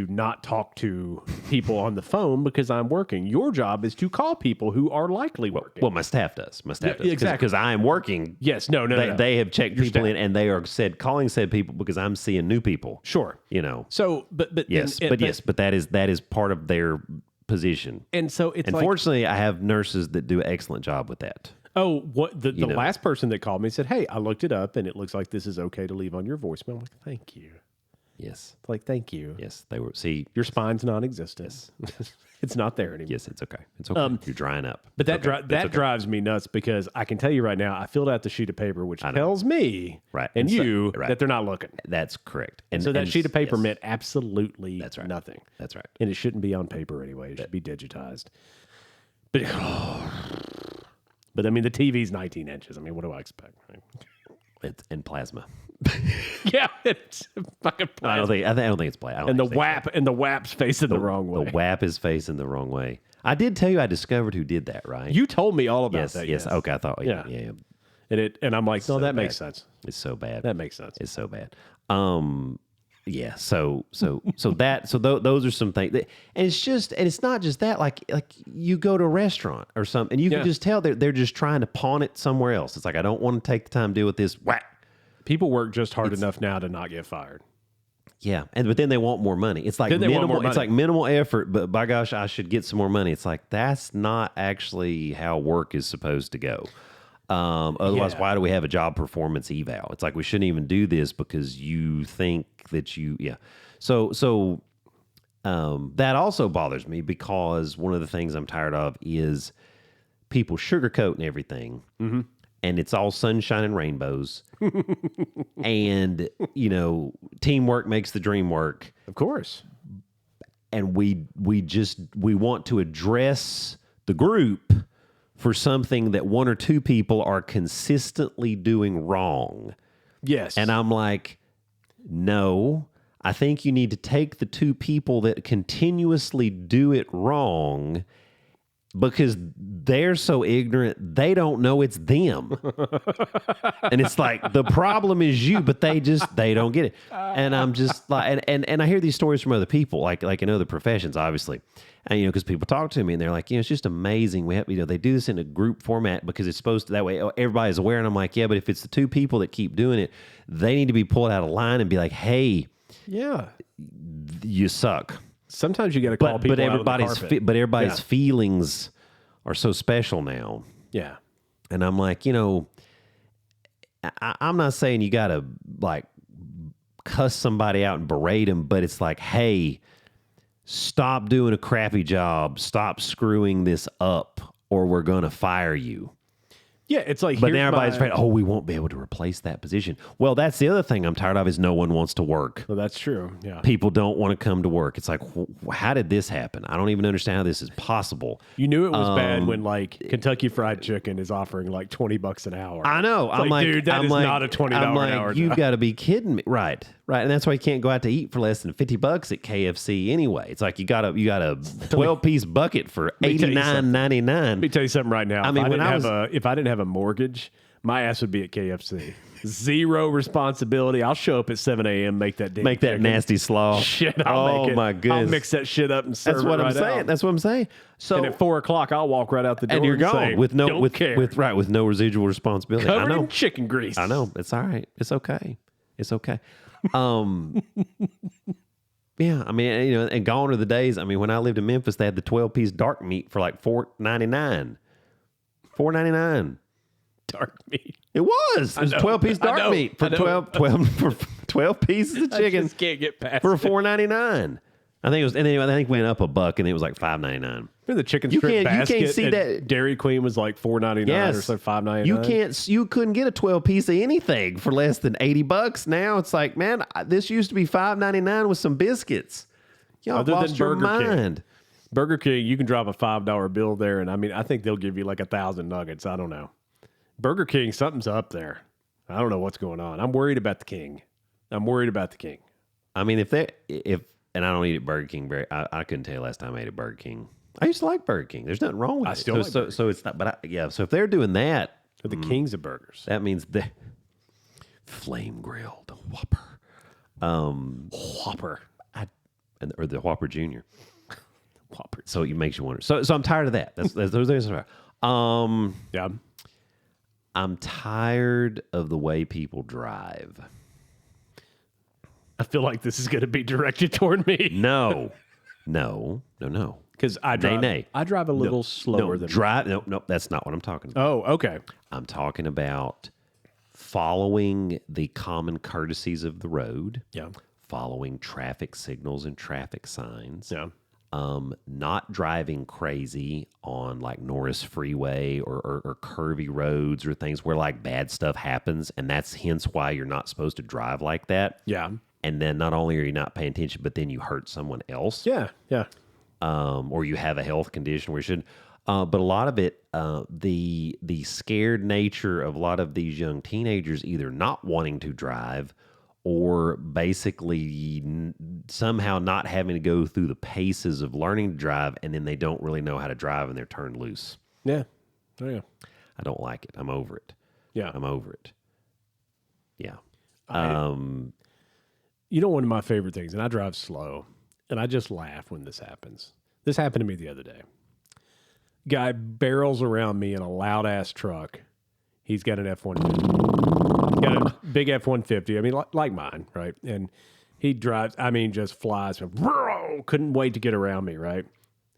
B: not talk to people on the phone because I'm working. Your job is to call people who are likely working.
C: Well, my staff does. My staff does.
B: exactly.
C: Because I am working.
B: Yes. No.
C: They have checked people in, and they are calling said people because I'm seeing new people.
B: Sure.
C: You know.
B: So, but
C: Yes, but that is part of their position.
B: And so it's
C: Unfortunately, I have nurses that do an excellent job with that.
B: Oh, what the last person that called me said, hey, I looked it up and it looks like this is okay to leave on your voicemail. I'm like, thank you.
C: Yes.
B: Like, thank you.
C: Yes, they were. See,
B: your spine's non-existent. Yes. It's not there anymore.
C: Yes, it's okay. It's okay. You're drying up.
B: But that drives me nuts because I can tell you right now, I filled out the sheet of paper, which tells me and you that they're not looking.
C: That's correct.
B: And so that sheet of paper meant absolutely nothing.
C: That's right.
B: And it shouldn't be on paper anyway. It should be digitized. But, but I mean, the TV's 19 inches. I mean, what do I expect? Right?
C: It's in plasma.
B: Yeah, it's fucking plasma.
C: I don't think it's plasma.
B: And the WAP's facing the wrong way.
C: The WAP is facing the wrong way. I did tell you I discovered who did that, right?
B: You told me all about that.
C: Yes. Okay, I thought. Yeah.
B: And I'm like, no, that makes sense.
C: It's so bad.
B: That makes sense.
C: It's so bad. Yeah. So those are some things, and it's not just that. Like you go to a restaurant or something, and you can just tell they're just trying to pawn it somewhere else. It's like, I don't want to take the time to deal with this. Whack.
B: People work just hard enough now to not get fired.
C: Yeah, but then they want more money. It's like minimal. It's like minimal effort, but by gosh, I should get some more money. It's like, that's not actually how work is supposed to go. Otherwise, why do we have a job performance eval? It's like, we shouldn't even do this because you think that you, So that also bothers me, because one of the things I'm tired of is people sugarcoating everything, and it's all sunshine and rainbows, and teamwork makes the dream work.
B: Of course.
C: And we want to address the group for something that one or two people are consistently doing wrong.
B: Yes.
C: And I'm like, no, I think you need to take the two people that continuously do it wrong, because they're so ignorant, they don't know it's them. And it's like, the problem is you, but they don't get it. And I'm just like, and I hear these stories from other people, like in other professions, obviously. And, because people talk to me and they're like, it's just amazing. We have, they do this in a group format because it's supposed to, that way everybody's aware. And I'm like, yeah, but if it's the two people that keep doing it, they need to be pulled out of line and be like, hey, you suck.
B: Sometimes you got to call people
C: but
B: out on the carpet.
C: But everybody's feelings are so special now.
B: Yeah.
C: And I'm like, I'm not saying you got to like cuss somebody out and berate them, but it's like, hey, stop doing a crappy job. Stop screwing this up, or we're going to fire you.
B: Yeah, it's like,
C: but now everybody's afraid, we won't be able to replace that position. Well, that's the other thing I'm tired of, is no one wants to work.
B: Well, that's true. Yeah.
C: People don't want to come to work. It's like, how did this happen? I don't even understand how this is possible.
B: You knew it was bad when like Kentucky Fried Chicken is offering like $20 an hour.
C: I know.
B: I'm like, dude, that is not a $20 an hour.
C: You've got to be kidding me. Right. And that's why you can't go out to eat for less than $50 at KFC anyway. It's like you got a 12-piece bucket for $89.99.
B: Let me tell you something right now.
C: I mean,
B: if I didn't have a mortgage, my ass would be at KFC. Zero responsibility. I'll show up at 7 a.m. Make that
C: nasty slaw.
B: Shit. I'll make it.
C: My goodness.
B: I'll mix that shit up and serve
C: That's what
B: it
C: I'm saying.
B: out.
C: That's what I'm saying. So,
B: and at 4 o'clock, I'll walk right out the door
C: and you're gone
B: say,
C: with no
B: care.
C: with no residual responsibility.
B: Covered
C: I know.
B: in chicken grease.
C: I know. It's all right. It's okay. It's okay. Yeah, I mean, and gone are the days. I mean, when I lived in Memphis, they had the 12-piece dark meat for like $4.99. $4.99.
B: Dark meat.
C: It was. It was 12-piece dark meat for 12 pieces of chicken.
B: I just can't get past
C: for
B: it.
C: $4.99. I think it was, and then I think it went up $1, and it was like $5.99.
B: The chicken strip basket
C: you can't see that.
B: Dairy Queen was like $4.99 or so $5.99.
C: You couldn't get a 12-piece of anything for less than $80 now. It's like, man, this used to be $5.99 with some biscuits. Y'all
B: Other
C: lost
B: than
C: your
B: Burger
C: mind.
B: King. Burger King, you can drop a $5 bill there, and I mean, I think they'll give you like 1,000 nuggets. I don't know. Burger King, something's up there. I don't know what's going on. I'm worried about the King.
C: I mean, and I don't eat at Burger King I couldn't tell you last time I ate at Burger King. I used to like Burger King. There's nothing wrong with it.
B: Still like
C: so it's not, but so if they're doing that,
B: the Kings of burgers,
C: that means the flame grilled Whopper, or the Whopper Junior.
B: Whopper.
C: So it makes you wonder. So I'm tired of that. Those things are.
B: Yeah.
C: I'm tired of the way people drive.
B: I feel like this is going to be directed toward me.
C: No.
B: Because I drive a little slower than
C: drive. No, that's not what I'm talking about.
B: Oh, okay.
C: I'm talking about following the common courtesies of the road.
B: Yeah.
C: Following traffic signals and traffic signs.
B: Yeah.
C: Not driving crazy on like Norris Freeway or curvy roads or things where like bad stuff happens, and that's hence why you're not supposed to drive like that.
B: Yeah.
C: And then not only are you not paying attention, but then you hurt someone else.
B: Yeah. Yeah.
C: Or you have a health condition where you shouldn't. But a lot of it, the scared nature of a lot of these young teenagers either not wanting to drive or basically somehow not having to go through the paces of learning to drive, and then they don't really know how to drive and they're turned loose.
B: Yeah. Oh, yeah.
C: I don't like it. I'm over it.
B: Yeah.
C: I'm over it. Yeah.
B: You know, one of my favorite things, and I drive slow, and I just laugh when this happens. This happened to me the other day. Guy barrels around me in a loud ass truck. He's got an F-150. Got a big F-150. I mean, like mine, right? And he drives, I mean, just flies. Couldn't wait to get around me, right?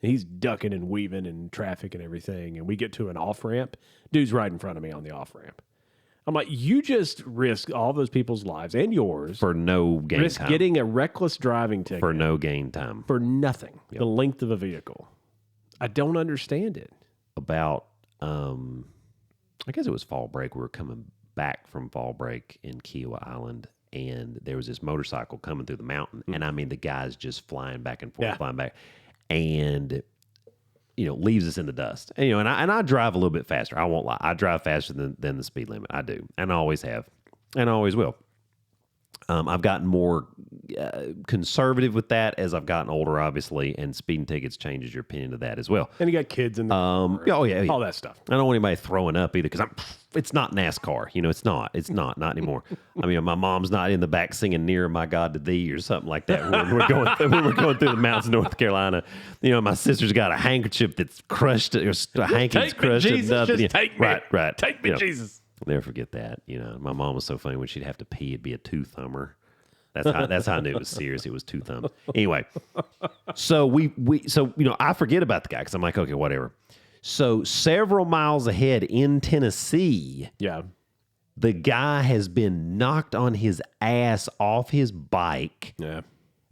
B: He's ducking and weaving in traffic and everything. And we get to an off-ramp. Dude's right in front of me on the off-ramp. I'm like, you just risk all those people's lives and yours.
C: For no gain
B: risk
C: time.
B: getting a reckless driving ticket.
C: For no gain time.
B: For nothing. Yep. The length of a vehicle. I don't understand it.
C: About, I guess it was fall break. We were coming back from fall break in Kiowa Island, and there was this motorcycle coming through the mountain. And I mean, the guy's just flying back and forth, flying back. And, you know, leaves us in the dust. And, you know, and I drive a little bit faster. I won't lie. I drive faster than the speed limit. I do. And I always have. And I always will. I've gotten more conservative with that as I've gotten older, obviously, and speeding tickets changes your opinion of that as well.
B: And you got kids in the car,
C: yeah,
B: all that stuff.
C: I don't want anybody throwing up either because it's not NASCAR. You know, it's not anymore. I mean, my mom's not in the back singing "Near My God to Thee" or something like that when we're going through the mountains of North Carolina. You know, my sister's got a handkerchief that's crushed, or a hanky that's crushed.
B: Jesus, just take me.
C: Right.
B: Take me, Jesus.
C: I'll never forget that. You know, my mom was so funny when she'd have to pee, it'd be a tooth hummer. That's how I knew it was serious. It was tooth thumb. Anyway, so so you know, I forget about the guy because I'm like, okay, whatever. So several miles ahead in Tennessee, the guy has been knocked on his ass off his bike.
B: Yeah.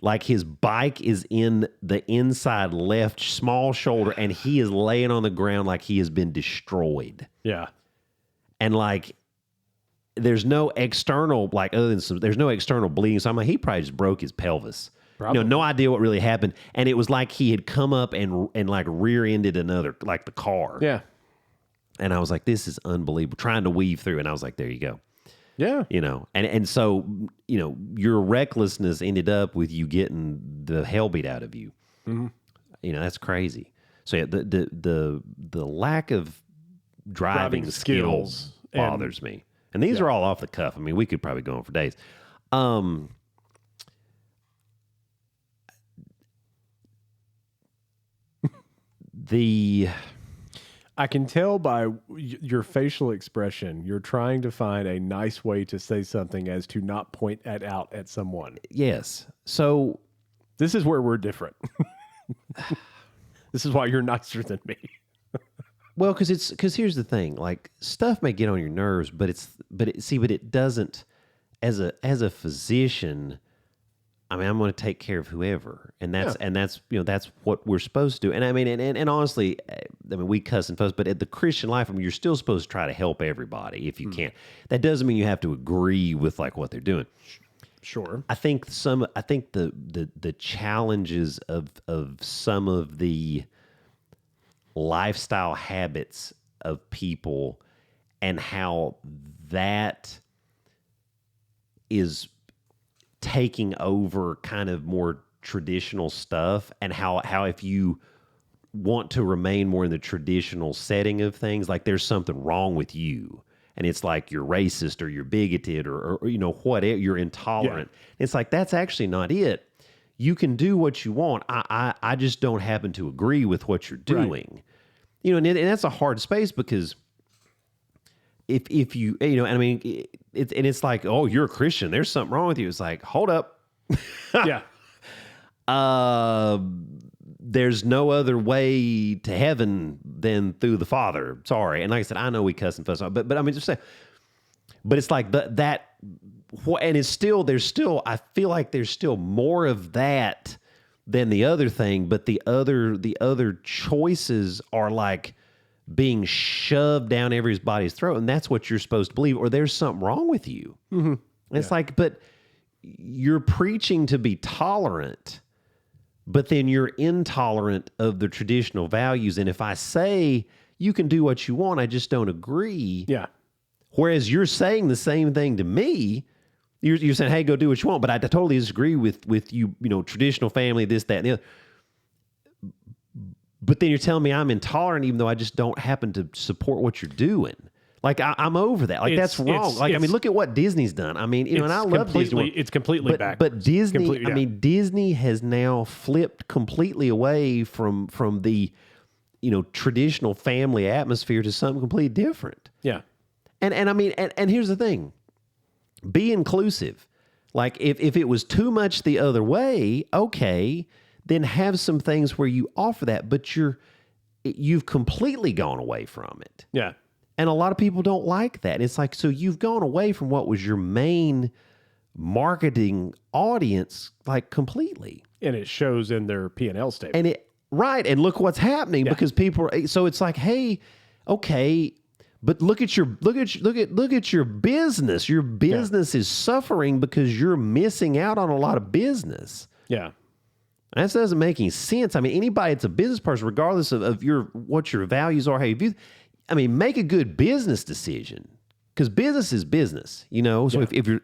C: Like his bike is in the inside left small shoulder, and he is laying on the ground like he has been destroyed.
B: Yeah.
C: And like, there's no external, like, other than there's no external bleeding. So I'm like, he probably just broke his pelvis.
B: Probably.
C: You know, no idea what really happened. And it was like he had come up and like rear-ended another, like the car.
B: Yeah.
C: And I was like, this is unbelievable. Trying to weave through. And I was like, there you go.
B: Yeah.
C: You know, and so, you know, your recklessness ended up with you getting the hell beat out of you.
B: Mm-hmm.
C: You know, that's crazy. So yeah, the lack of driving skills bothers me. And these are all off the cuff. I mean, we could probably go on for days.
B: I can tell by your facial expression, you're trying to find a nice way to say something as to not point it out at someone.
C: Yes. So
B: this is where we're different. This is why you're nicer than me.
C: Well, because here's the thing, like, stuff may get on your nerves, but it doesn't. As a physician, I mean, I'm going to take care of whoever, and that's you know, that's what we're supposed to do. And I mean, and honestly, I mean, we cuss and fuss, but at the Christian life, I mean, you're still supposed to try to help everybody if you can. That doesn't mean you have to agree with like what they're doing.
B: Sure.
C: I think the challenges of some of the lifestyle habits of people and how that is taking over kind of more traditional stuff, and how if you want to remain more in the traditional setting of things, like there's something wrong with you. And it's like you're racist or you're bigoted or you know, whatever, you're intolerant. Yeah. It's like, that's actually not it. You can do what you want. I just don't happen to agree with what you're doing. Right. You know, and that's a hard space because if you know, I mean, it's like, oh, you're a Christian, there's something wrong with you. It's like, hold up.
B: Yeah.
C: There's no other way to heaven than through the Father. Sorry. And like I said, I know we cuss and fuss, but I mean, just say, but it's like that, and it's still, I feel like there's still more of that than the other thing, but the other choices are like being shoved down everybody's throat, and that's what you're supposed to believe, or there's something wrong with you. Mm-hmm. And it's like, but you're preaching to be tolerant, but then you're intolerant of the traditional values. And if I say you can do what you want, I just don't agree.
B: Yeah.
C: Whereas you're saying the same thing to me. You're saying, hey, go do what you want. But I totally disagree with you, you know, traditional family, this, that, and the other. But then you're telling me I'm intolerant, even though I just don't happen to support what you're doing. Like I'm over that. Like that's wrong. Like I mean, look at what Disney's done. I mean, and I love Disney.
B: It's completely back.
C: But Disney, I mean, Disney has now flipped completely away from the, traditional family atmosphere to something completely different.
B: Yeah.
C: And I mean, and here's the thing: be inclusive. Like if it was too much the other way, okay, then have some things where you offer that, but you've completely gone away from it.
B: Yeah.
C: And a lot of people don't like that. It's like, so you've gone away from what was your main marketing audience, like completely.
B: And it shows in their P&L statement.
C: And look what's happening because people so it's like, hey, okay, but look at your business. Your business is suffering because you're missing out on a lot of business.
B: Yeah.
C: That doesn't make any sense. I mean, anybody that's a business person, regardless of what your values are, make a good business decision because business is business, So if you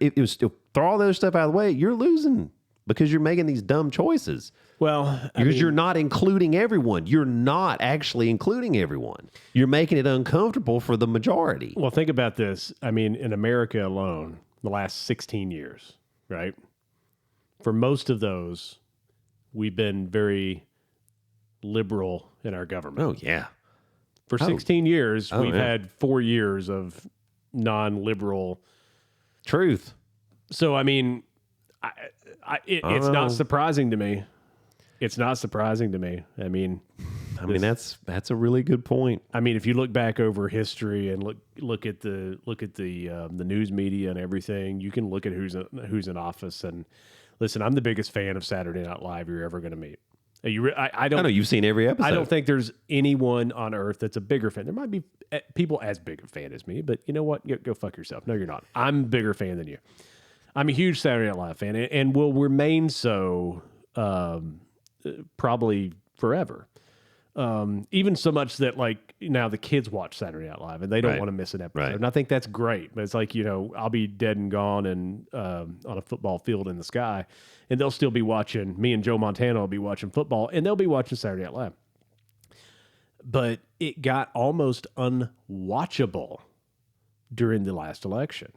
C: throw all the other stuff out of the way, you're losing because you're making these dumb choices.
B: Well,
C: because you're not including everyone. You're not actually including everyone. You're making it uncomfortable for the majority.
B: Well, think about this. I mean, in America alone, the last 16 years, right? For most of those, we've been very liberal in our government.
C: Oh, yeah.
B: For 16 years, we've had 4 years of non-liberal
C: truth.
B: So, I mean, it's not surprising to me. It's not surprising to me. I mean,
C: that's a really good point.
B: I mean, if you look back over history and look at the news media and everything, you can look at who's in office. And listen, I'm the biggest fan of Saturday Night Live you're ever going to meet. I don't
C: know you've seen every episode.
B: I don't think there's anyone on earth that's a bigger fan. There might be people as big a fan as me, but you know what? Go fuck yourself. No, you're not. I'm a bigger fan than you. I'm a huge Saturday Night Live fan and will remain so probably forever. Even so much that like now the kids watch Saturday Night Live and they don't want to miss an episode.
C: Right.
B: And I think that's great. But it's like, I'll be dead and gone and on a football field in the sky and they'll still be watching, me and Joe Montana will be watching football and they'll be watching Saturday Night Live. But it got almost unwatchable during the last election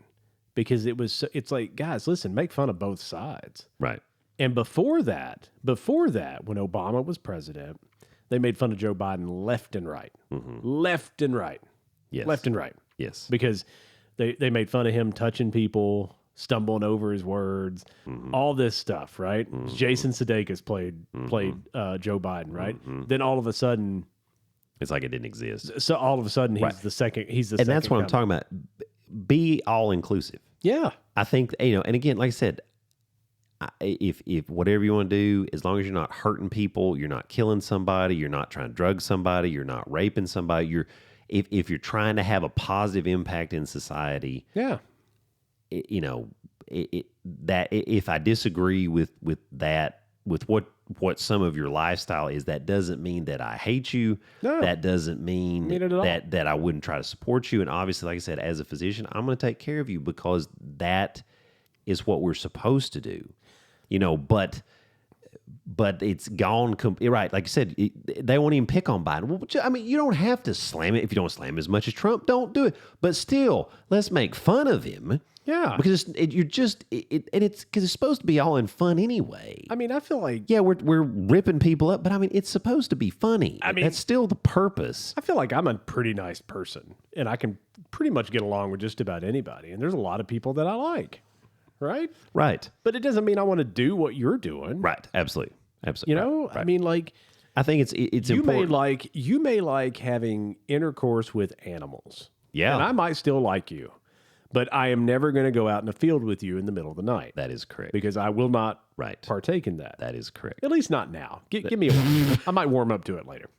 B: because it's like, guys, listen, make fun of both sides.
C: Right.
B: And before that, when Obama was president, they made fun of Joe Biden left and right.
C: Mm-hmm.
B: Left and right.
C: Yes.
B: Left and right.
C: Yes.
B: Because they made fun of him touching people, stumbling over his words, all this stuff, right? Jason Sudeikis played Joe Biden, right? Then all of a sudden...
C: It's like it didn't exist.
B: So all of a sudden he's the second
C: And that's what I'm talking about. Be all inclusive.
B: Yeah.
C: I think, and again, like I said, if whatever you want to do, as long as you're not hurting people, you're not killing somebody, you're not trying to drug somebody, you're not raping somebody, if you're trying to have a positive impact in society,
B: yeah,
C: that if I disagree with that, with what some of your lifestyle is, that doesn't mean that I hate you.
B: No.
C: That doesn't mean that I wouldn't try to support you. And obviously, like I said, as a physician, I'm going to take care of you because that is what we're supposed to do. But it's gone. Right. Like I said, they won't even pick on Biden. Well, I mean, you don't have to slam it. If you don't slam as much as Trump, don't do it. But still, let's make fun of him.
B: Yeah.
C: Because it's supposed to be all in fun anyway.
B: I mean, I feel like...
C: Yeah, we're ripping people up, but I mean, it's supposed to be funny. I mean, that's still the purpose.
B: I feel like I'm a pretty nice person, and I can pretty much get along with just about anybody. And there's a lot of people that I like. Right?
C: Right.
B: But it doesn't mean I want to do what you're doing.
C: Right. Absolutely. Absolutely.
B: Right. I mean, like...
C: I think it's important.
B: You may like having intercourse with animals.
C: Yeah.
B: And I might still like you. But I am never going to go out in the field with you in the middle of the night.
C: That is correct.
B: Because I will not partake in that.
C: That is correct.
B: At least not now. Give me a while. I might warm up to it later.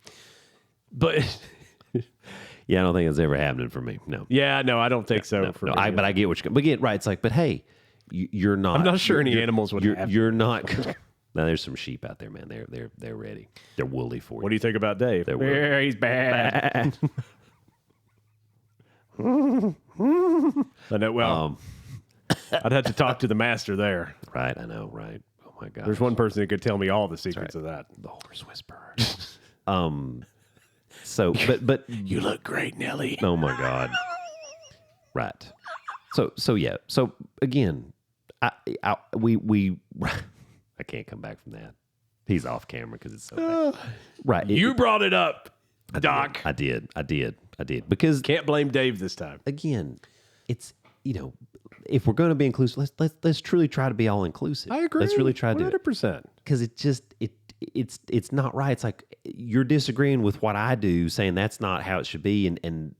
B: But...
C: Yeah, I don't think it's ever happening for me. No.
B: Yeah, no, I don't think so.
C: No, but I get what you're... But again, right, it's like, but hey... You're not.
B: I'm not sure any animals would have.
C: You're not. Now there's some sheep out there, man. They're ready. They're woolly for you.
B: What do you think about Dave?
C: Yeah,
B: he's bad. I know. Well, I'd have to talk to the master there.
C: Right. I know. Right. Oh my God.
B: There's one person that could tell me all the secrets of that.
C: The horse whisperer. So, but
B: you look great, Nelly.
C: Oh my God. Right. So yeah. So again, we I can't come back from that. He's off camera because it's so bad. Right.
B: You brought it up, Doc.
C: I did. Because
B: Can't blame Dave this time.
C: again, it's if we're going to be inclusive, let's truly try to be all inclusive.
B: I agree.
C: Let's really try to do it
B: 100%.
C: because it's not right. It's like you're disagreeing with what I do, saying that's not how it should be, and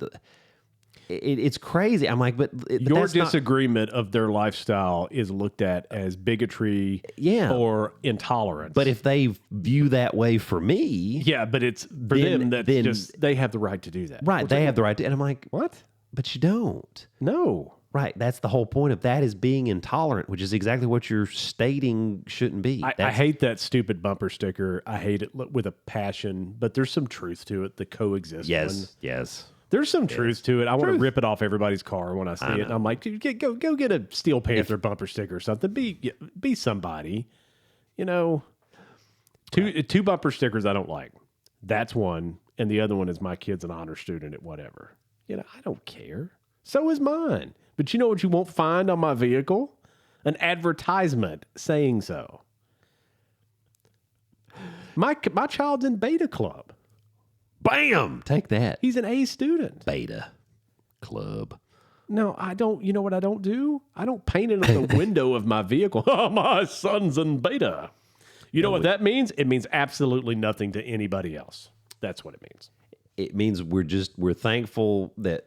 C: it's crazy. I'm like, but
B: Your
C: that's not-
B: disagreement of their lifestyle is looked at as bigotry or intolerance.
C: But if they view that way for me,
B: yeah, but it's for
C: then-
B: them that's
C: then-
B: just they have the right to do that.
C: right, they have the right to. And I'm like,
B: What?
C: but you don't.
B: No.
C: Right, that's the whole point of that is being intolerant, which is exactly what you're stating shouldn't be.
B: I hate that stupid bumper sticker. I hate it with a passion, but there's some truth to it. The coexist one.
C: Yes.
B: There's some truth to it. I want to rip it off everybody's car when I see it. And I'm like, dude, go get a Steel Panther bumper sticker or something. Be somebody. Two bumper stickers I don't like. That's one, and the other one is my kid's an honor student at whatever. I don't care. So is mine. But you know what you won't find on my vehicle? An advertisement saying so. My child's in Beta Club.
C: Bam! Take that.
B: He's an A student.
C: Beta Club.
B: No, I don't. You know what I don't do? I don't paint it on the window of my vehicle. Oh, my son's in Beta. You know what that means? It means absolutely nothing to anybody else. That's what it means.
C: It means we're thankful that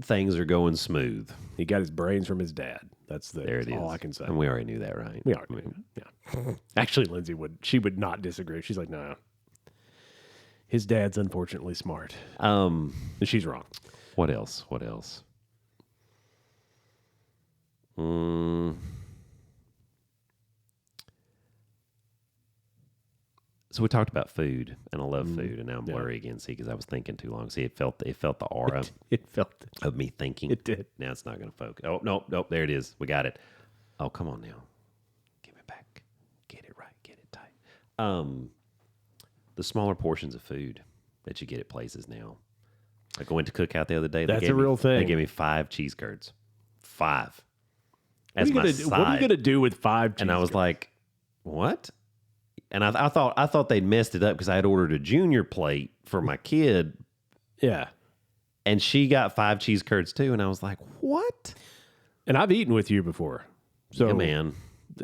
C: things are going smooth.
B: He got his brains from his dad. That's all I can say.
C: And we already knew that, right?
B: We already knew that. Yeah. Actually, Lindsay would not disagree. She's like, no. His dad's unfortunately smart. And she's wrong.
C: What else? So we talked about food, and I love food, and now I'm blurry again, see, because I was thinking too long. See, it felt the aura
B: It felt
C: of me thinking.
B: It did.
C: Now it's not going to focus. Oh, nope, there it is. We got it. Oh, come on now. Give it back. Get it right. Get it tight. The smaller portions of food that you get at places now. Like I went to Cookout the other day.
B: That's a real thing.
C: They gave me 5 cheese curds. 5.
B: What are you going to do with 5 cheese
C: And I was
B: curds?
C: like, what? And I thought they'd messed it up because I had ordered a junior plate for my kid.
B: Yeah.
C: And she got 5 cheese curds too. And I was like, what?
B: And I've eaten with you before. So,
C: Yeah, man.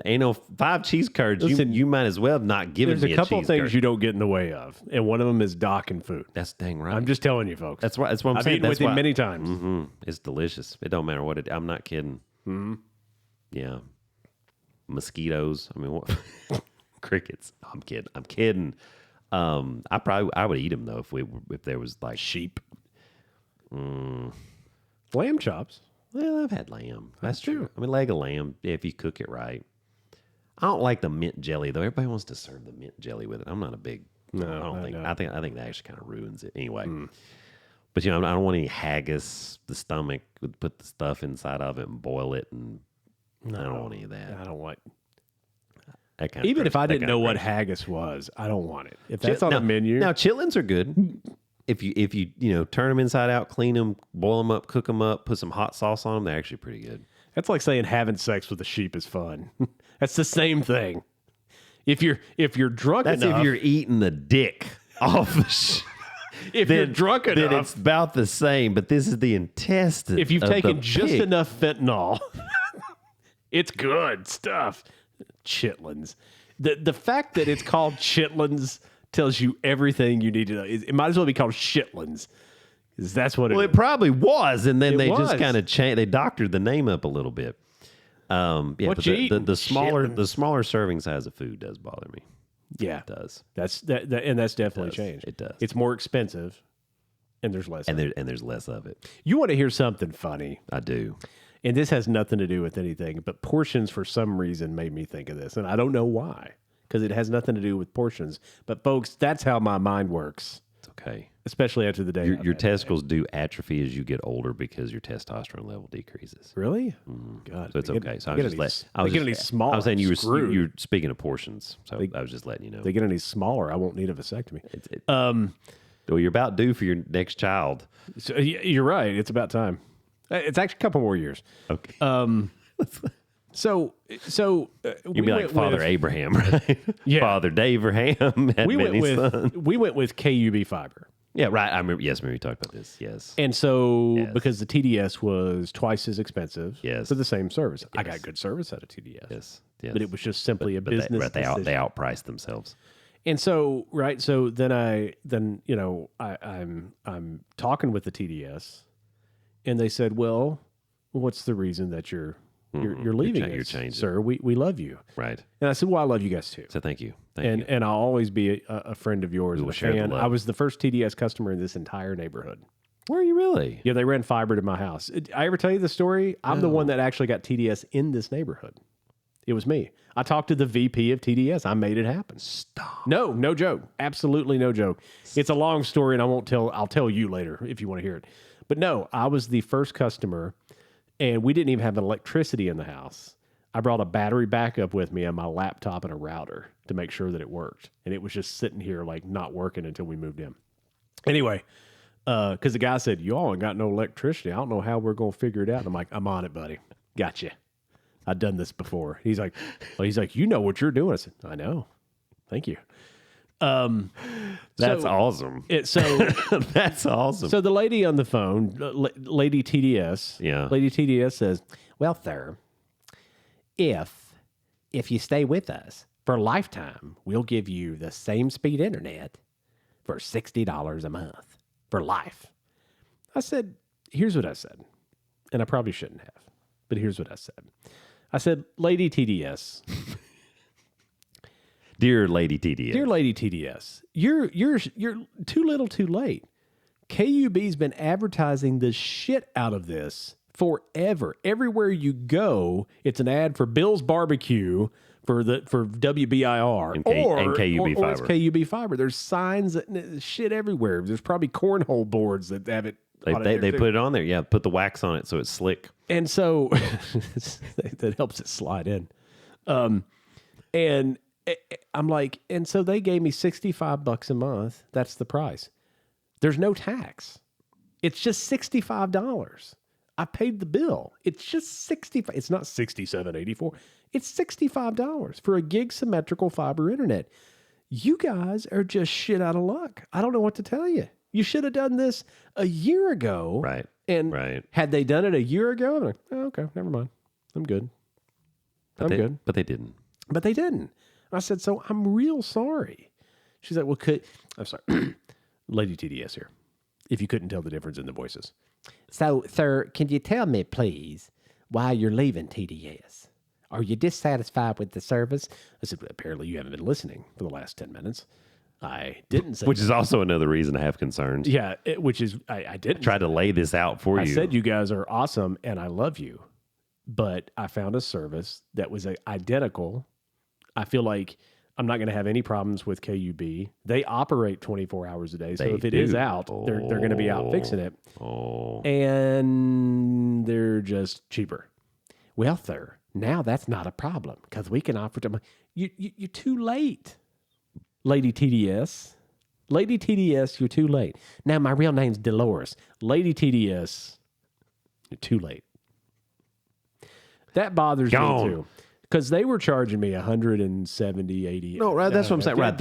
C: Ain't no 5 cheese curds.
B: Listen,
C: you might as well have not given
B: there's
C: me
B: a couple
C: cheese
B: of things
C: curd.
B: you don't get in the way of. And one of them is Doc and food.
C: That's dang right.
B: I'm just telling you, folks.
C: That's what I'm
B: I've
C: saying.
B: eaten with him many times.
C: Mm-hmm. It's delicious. It don't matter what it. I'm not kidding.
B: Mm-hmm.
C: Yeah. Mosquitoes. I mean, what? Crickets. I'm kidding. I would eat them though if there was like
B: Sheep. Lamb chops.
C: Well, I've had lamb. That's true. I mean, leg of lamb, if you cook it right. I don't like the mint jelly though. Everybody wants to serve the mint jelly with it. I'm not a big.
B: No,
C: I don't
B: I
C: think.
B: know.
C: I think that actually kind of ruins it anyway. But I don't want any haggis. The stomach would put the stuff inside of it and boil it, and I don't want any of that.
B: I don't want.
C: That kind
B: Even
C: of
B: if I didn't know what
C: gross.
B: haggis was, I don't want it. If that's on the menu.
C: Now chitlins are good. If you turn them inside out, clean them, boil them up, cook them up, put some hot sauce on them, they're actually pretty good.
B: That's like saying having sex with a sheep is fun. That's the same thing. If you're drunk
C: That's
B: enough,
C: if you're eating the dick off the
B: if you're drunk
C: then
B: enough,
C: it's about the same. But this is the intestine.
B: if you've
C: of the
B: taken just
C: pig.
B: enough fentanyl, it's good stuff. Chitlins. The fact that it's called chitlins tells you everything you need to know. It might as well be called shitlins. 'Cause that's what
C: Well,
B: it
C: it probably was, and then
B: It
C: they just
B: was.
C: kind of changed. They doctored the name up a little bit. Yeah,
B: What
C: but
B: you
C: the
B: eating?
C: smaller
B: Chitlins.
C: the smaller serving size of food does bother me.
B: Yeah,
C: It does,
B: that's and that's definitely
C: does.
B: changed.
C: It does.
B: It's more expensive, and there's less.
C: and
B: of it.
C: there's less of it.
B: You want to hear something funny?
C: I do.
B: And this has nothing to do with anything, but portions for some reason made me think of this, and I don't know why, because it has nothing to do with portions. But folks, that's how my mind works,
C: It's okay.
B: especially after the day.
C: Your
B: I've
C: your
B: had today.
C: testicles do atrophy as you get older because your testosterone level decreases.
B: Really? God,
C: So it's
B: they get-
C: okay. So I
B: they
C: was
B: get
C: just
B: any- they get any smaller,
C: I was saying you
B: screwed.
C: were speaking of portions, so I was just letting you know.
B: They get any smaller, I won't need a vasectomy.
C: Well, you're about due for your next child.
B: So, you're right. It's about time. It's actually a couple more years.
C: Okay.
B: So
C: You'd be like Father Abraham, right?
B: Yeah.
C: Father Daverham had many sons.
B: We went with KUB fiber.
C: Yeah, right. I remember. Yes, we talked about this. Yes.
B: And so because the TDS was twice as expensive for the same service. I got good service out of TDS.
C: Yes.
B: But it was just simply a business decision.
C: They outpriced themselves.
B: And so, right, so then I'm talking with the TDS, and they said, "Well, what's the reason that you're leaving us,
C: you're changing.
B: sir? We love you."
C: Right.
B: And I said, "Well, I love you guys too."
C: So thank you. Thank you.
B: And I'll always be a friend of yours.
C: We will
B: and a
C: share the
B: fan.
C: love.
B: I was the first TDS customer in this entire neighborhood.
C: Were you really?
B: Yeah, they ran fiber to my house. Did I ever tell you the story? I'm the one that actually got TDS in this neighborhood. It was me. I talked to the VP of TDS. I made it happen.
C: Stop.
B: No joke. Absolutely no joke. It's a long story, and I'll tell you later if you want to hear it. But no, I was the first customer, and we didn't even have electricity in the house. I brought a battery backup with me and my laptop and a router to make sure that it worked. And it was just sitting here like not working until we moved in. Anyway, because the guy said, "You ain't got no electricity. I don't know how we're going to figure it out." And I'm like, "I'm on it, buddy. Gotcha. I've done this before." He's like, "You know what you're doing." I said, "I know. Thank you."
C: That's awesome. That's awesome.
B: So the lady on the phone, Lady TDS, Lady TDS says, "Well, sir, if you stay with us for a lifetime, we'll give you the same speed internet for $60 a month for life." I said, here's what I said, and I probably shouldn't have, but here's what I said. I said, "Lady TDS."
C: Dear Lady TDS.
B: Dear Lady TDS, you're too little too late. KUB's been advertising the shit out of this forever. Everywhere you go, it's an ad for Bill's Barbecue for WBIR
C: and KUB
B: or it's
C: fiber.
B: KUB fiber. There's signs shit everywhere. There's probably cornhole boards that have it.
C: They put it on there. Yeah, put the wax on it so it's slick.
B: And so that helps it slide in. And I'm like, and so they gave me $65 a month. That's the price. There's no tax. It's just $65. I paid the bill. It's just $65. It's not $67.84. It's $65 for a gig symmetrical fiber internet. You guys are just shit out of luck. I don't know what to tell you. You should have done this a year ago.
C: Right.
B: And had they done it a year ago, I'm like, "Oh, okay, never mind. I'm good. I'm good."
C: But they didn't.
B: But they didn't. I said, "So I'm real sorry." She's like, "Well, I'm sorry." Lady TDS here, if you couldn't tell the difference in the voices. "So, sir, can you tell me, please, why you're leaving TDS? Are you dissatisfied with the service?" I said, "Apparently you haven't been listening for the last 10 minutes. I didn't say
C: Which is also another reason to have concerns.
B: Yeah, which is, I didn't.
C: Try to lay this out for you.
B: I said you guys are awesome and I love you. But I found a service that was identical. I feel like I'm not going to have any problems with KUB. They operate 24 hours a day. So if it is out, they're going to be out fixing it. And they're just cheaper." "Well, sir, now that's not a problem because we can offer to..." You're too late, Lady TDS. Lady TDS, you're too late. Now, my real name's Dolores. Lady TDS, you're too late. That bothers me too. Because they were charging me $170, $80.
C: No, right. That's what I'm saying. Right.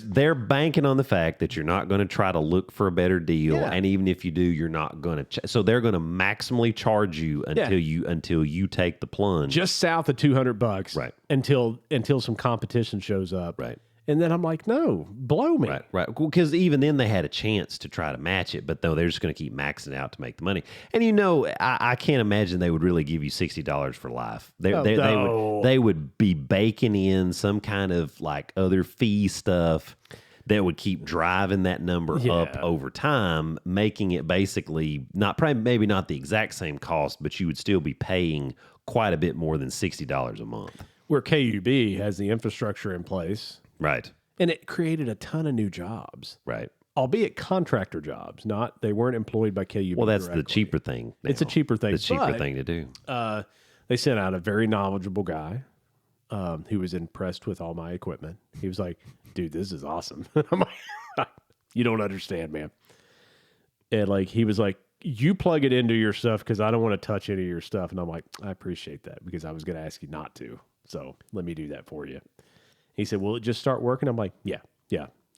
C: They're banking on the fact that you're not going to try to look for a better deal, and even if you do, you're not going to. So they're going to maximally charge you until you take the plunge.
B: Just south of $200,
C: right?
B: Until some competition shows up,
C: right?
B: And then I'm like, "No, blow me."
C: Right. Because even then they had a chance to try to match it, but no, they're just going to keep maxing out to make the money. And I can't imagine they would really give you $60 for life. They would be baking in some kind of like other fee stuff that would keep driving that number up over time, making it basically maybe not the exact same cost, but you would still be paying quite a bit more than $60 a month.
B: Where KUB has the infrastructure in place.
C: Right.
B: And it created a ton of new jobs.
C: Right.
B: Albeit contractor jobs, they weren't employed by KUB.
C: Well, that's
B: directly.
C: the cheaper thing. Now.
B: It's a cheaper thing.
C: It's a cheaper thing to do.
B: They sent out a very knowledgeable guy who was impressed with all my equipment. He was like, "Dude, this is awesome." I'm like, "You don't understand, man." And he was like, you plug it into your stuff because I don't want to touch any of your stuff. And I'm like, I appreciate that because I was going to ask you not to. So let me do that for you. He said, will it just start working? I'm like, yeah,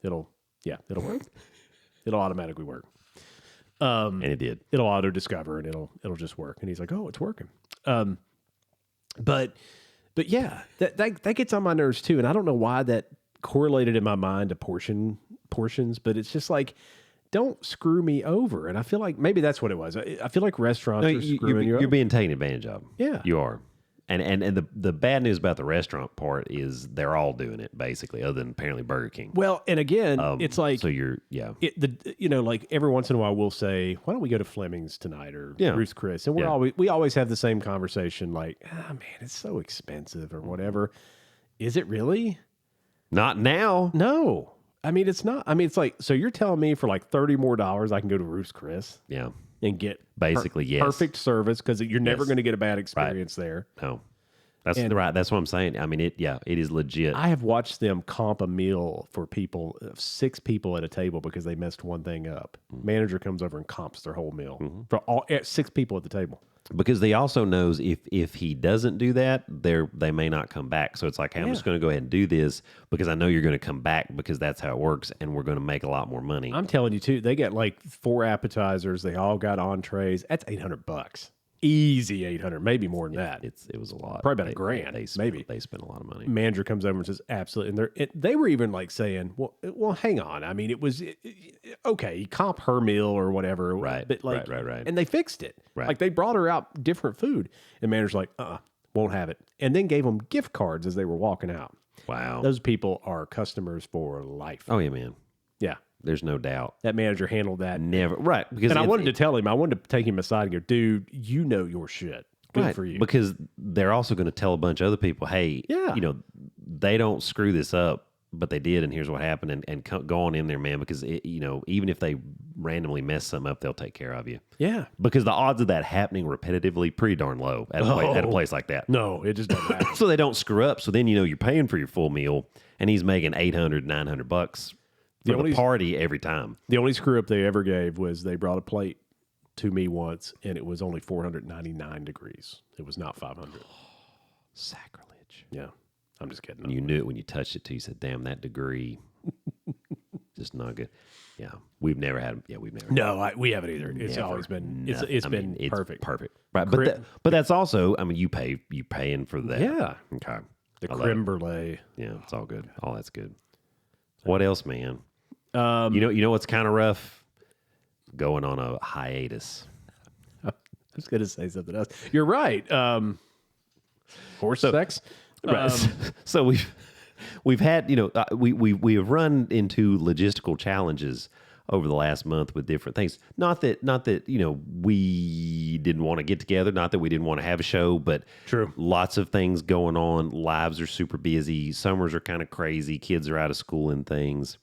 B: it'll work. It'll automatically work.
C: And it did.
B: It'll auto discover and it'll just work. And he's like, oh, it's working. But yeah, that gets on my nerves too. And I don't know why that correlated in my mind to portions, but it's just like, don't screw me over. And I feel like maybe that's what it was. I feel like restaurants are screwing you over.
C: You're being taken advantage of.
B: Yeah.
C: You are. And the bad news about the restaurant part is they're all doing it basically, other than apparently Burger King.
B: Well, and again, it's like
C: so you're
B: like every once in a while we'll say, why don't we go to Fleming's tonight or Ruth's Chris? And we always have the same conversation, like, man, it's so expensive or whatever. Is it really?
C: Not now.
B: No. I mean, it's not. I mean, it's like, so you're telling me for like $30 more I can go to Ruth's Chris?
C: Yeah.
B: And get
C: basically yes,
B: perfect service because you're never going to get a bad experience there.
C: No, that's right. That's what I'm saying. I mean, it is legit.
B: I have watched them comp a meal for people, 6 people at a table because they messed one thing up. Manager comes over and comps their whole meal for all 6 people at the table.
C: Because they also knows if he doesn't do that, they may not come back. So it's like, hey, I'm just going to go ahead and do this because I know you're going to come back because that's how it works, and we're going to make a lot more money.
B: I'm telling you too, they got like 4 appetizers. They all got entrees. That's $800. Easy 800, maybe more than that.
C: It was a lot.
B: Probably about $1,000. Maybe
C: they spent a lot of money.
B: Manager comes over and says, absolutely. And they were even like saying, well, hang on. I mean, it was okay. Comp her meal or whatever,
C: right?
B: But like,
C: right.
B: And they fixed it.
C: Right.
B: Like they brought her out different food, and manager's like, won't have it. And then gave them gift cards as they were walking out.
C: Wow,
B: those people are customers for life.
C: Oh yeah, man.
B: Yeah.
C: There's no doubt.
B: That manager handled that.
C: Never. Right.
B: And I wanted to tell him, I wanted to take him aside and go, dude, you know your shit. Good for you.
C: Because they're also going to tell a bunch of other people, hey, they don't screw this up, but they did, and here's what happened. And go on in there, man, because, even if they randomly mess something up, they'll take care of you.
B: Yeah.
C: Because the odds of that happening repetitively, pretty darn low at a place like that.
B: No, it just doesn't happen.
C: So they don't screw up. So then, you're paying for your full meal, and he's making $800, $900 for the party every time.
B: The only screw up they ever gave was they brought a plate to me once, and it was only 499 degrees. It was not 500.
C: Sacrilege.
B: Yeah. I'm just kidding.
C: You knew it when you touched it too. You said, damn, that degree. Just not good. Yeah. We've never had. Yeah, we've never.
B: No, we haven't either. It's always been. It's been perfect.
C: Perfect. Right. But that's also. I mean, you paying for that.
B: Yeah.
C: Okay.
B: The creme brulee.
C: Yeah, it's all good. All that's good. What else, man? You know what's kind of rough? Going on a hiatus.
B: I was going to say something else. You're right. Horse sex.
C: Right. So we've had we have run into logistical challenges over the last month with different things. Not that we didn't want to get together, not that we didn't want to have a show, but
B: true.
C: Lots of things going on. Lives are super busy. Summers are kind of crazy. Kids are out of school and things.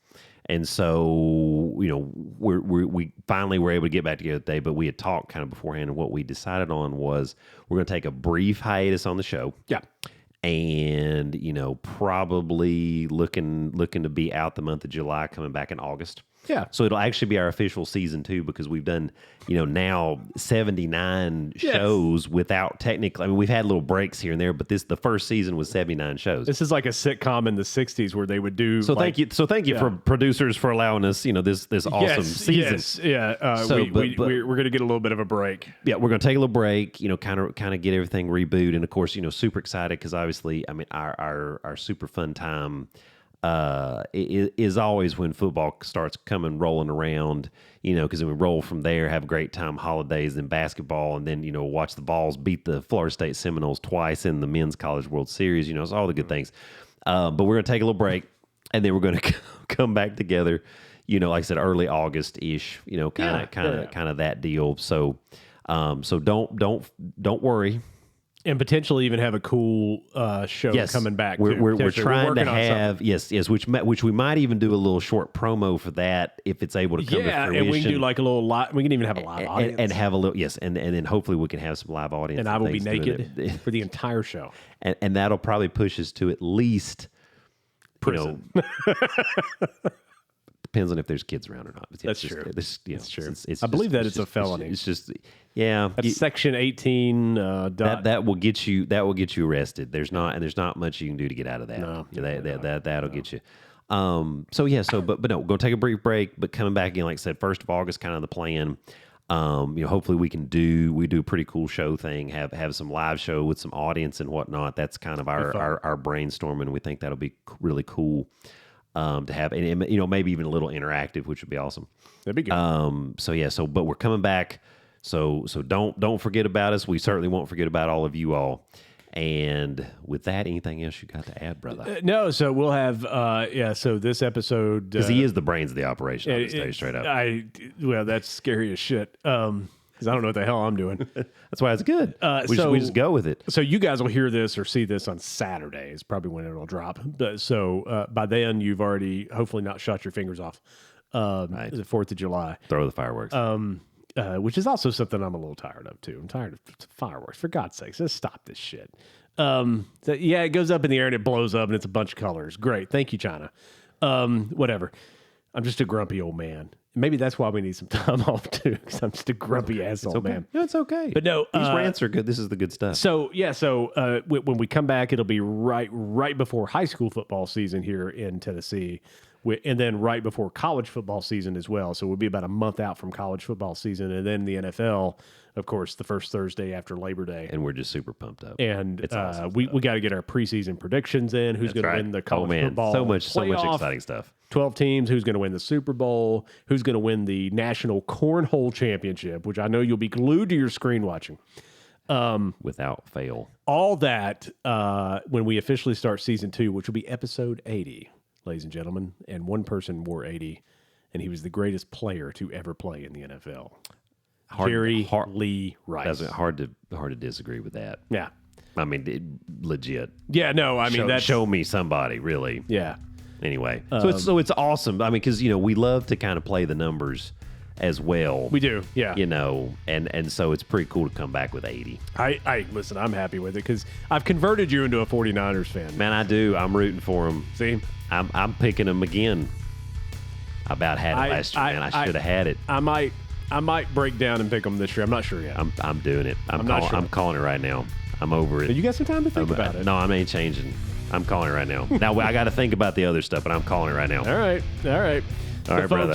C: And so, we finally were able to get back together today, but we had talked kind of beforehand, and what we decided on was we're going to take a brief hiatus on the show.
B: Yeah.
C: And, probably looking to be out the month of July, coming back in August.
B: Yeah.
C: So it'll actually be our official season 2 because we've done, now 79 shows without technically. I mean, we've had little breaks here and there, but the first season was 79 shows.
B: This is like a sitcom in the 60s where they would do.
C: So thank you for producers for allowing us, this awesome season.
B: Yes. Yeah. We're going to get a little bit of a break.
C: Yeah, we're going to take a little break, kind of get everything rebooted. And of course, super excited because obviously, I mean, our super fun time is always when football starts rolling around, because we roll from there, have a great time, holidays, then basketball, and then, watch the Vols beat the Florida State Seminoles twice in the Men's College World Series, it's all the good things. But we're going to take a little break, and then we're going to come back together, like I said, early August-ish, kind of that deal. So don't worry.
B: And potentially even have a cool show coming back.
C: We're trying to have which we might even do a little short promo for that if it's able to come to fruition.
B: And we can do like a little live. We can even have a live audience
C: and have a little and then hopefully we can have some live audience.
B: And I will be naked for the entire show.
C: And that'll probably push us to at least
B: prison.
C: Depends on if there's kids around or not. But
B: That's true.
C: That's true.
B: I believe that it's a felony.
C: It's just, yeah.
B: That's Section 18.
C: That will get you. That will get you arrested. There's not much you can do to get out of that.
B: No,
C: that'll get you. So yeah. So but no, go take a brief break. But coming back in, like I said, 1st of August, kind of the plan. Hopefully we do a pretty cool show thing. Have some live show with some audience and whatnot. That's kind of our brainstorming. We think that'll be really cool. To have, and maybe even a little interactive, which would be awesome.
B: That'd be good.
C: But we're coming back. So don't forget about us. We certainly won't forget about all of you all. And with that, anything else you got to add, brother?
B: No. So we'll have, So this episode,
C: because he is the brains of the operation. I'll just tell you straight up.
B: Well, that's scary as shit. Because I don't know what the hell I'm doing.
C: That's why it's good. We just go with it.
B: So you guys will hear this or see this on Saturday is probably when it'll drop. So by then you've already hopefully not shot your fingers off. Right. The 4th of July.
C: Throw the fireworks.
B: Which is also something I'm a little tired of too. I'm tired of fireworks. For God's sakes, just stop this shit. It goes up in the air and it blows up and it's a bunch of colors. Great. Thank you, China. Whatever. I'm just a grumpy old man. Maybe that's why we need some time off too, because I'm just a grumpy asshole, man.
C: No, it's okay.
B: But no,
C: these rants are good. This is the good stuff.
B: So when we come back, it'll be right before high school football season here in Tennessee, and then right before college football season as well. So we'll be about a month out from college football season, and then the NFL, of course, the first Thursday after Labor Day.
C: And we're just super pumped up.
B: And
C: it's awesome
B: we got to get our preseason predictions in. Who's going to win the college football?
C: So much
B: playoff,
C: exciting stuff.
B: 12 teams. Who's going to win the Super Bowl? Who's going to win the National Cornhole Championship, which I know you'll be glued to your screen watching.
C: Without fail.
B: All that when we officially start season 2, which will be episode 80, ladies and gentlemen. And one person wore 80, and he was the greatest player to ever play in the NFL. Jerry Lee Rice.
C: That's hard to disagree with that.
B: Yeah.
C: I mean, legit.
B: Yeah, no, I mean,
C: show me somebody, really.
B: Yeah.
C: Anyway, so it's awesome. I mean, because we love to kind of play the numbers as well.
B: We do, yeah.
C: And so it's pretty cool to come back with 80.
B: I listen, I'm happy with it because I've converted you into a 49ers fan.
C: Man, I do. I'm rooting for them.
B: See,
C: I'm picking them again. I about had it last year, man. I should have had it.
B: I might break down and pick them this year. I'm not sure yet.
C: I'm doing it.
B: I'm not sure.
C: I'm calling it right now. I'm over it.
B: You got some time to think about it.
C: No, I ain't changing. I'm calling it right now. Now I got to think about the other stuff, but I'm calling it right now.
B: All right,
C: folks, brother.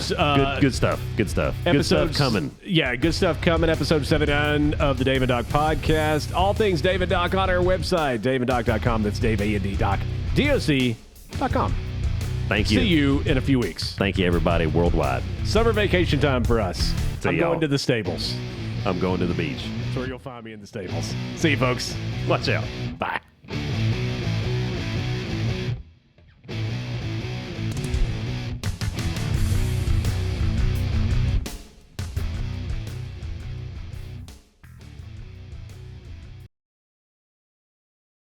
C: Good stuff. Good stuff coming.
B: Yeah, good stuff coming. Episode 79 of the Dave and Doc podcast. All things Dave and Doc on our website, daveanddoc.com. That's Dave A&D Doc, DOC.com.
C: Thank you.
B: See you in a few weeks.
C: Thank you, everybody, worldwide.
B: Summer vacation time for us. I'm
C: y'all.
B: going to the stables.
C: I'm going to the beach.
B: That's where you'll find me in the stables. See you, folks.
C: Watch out.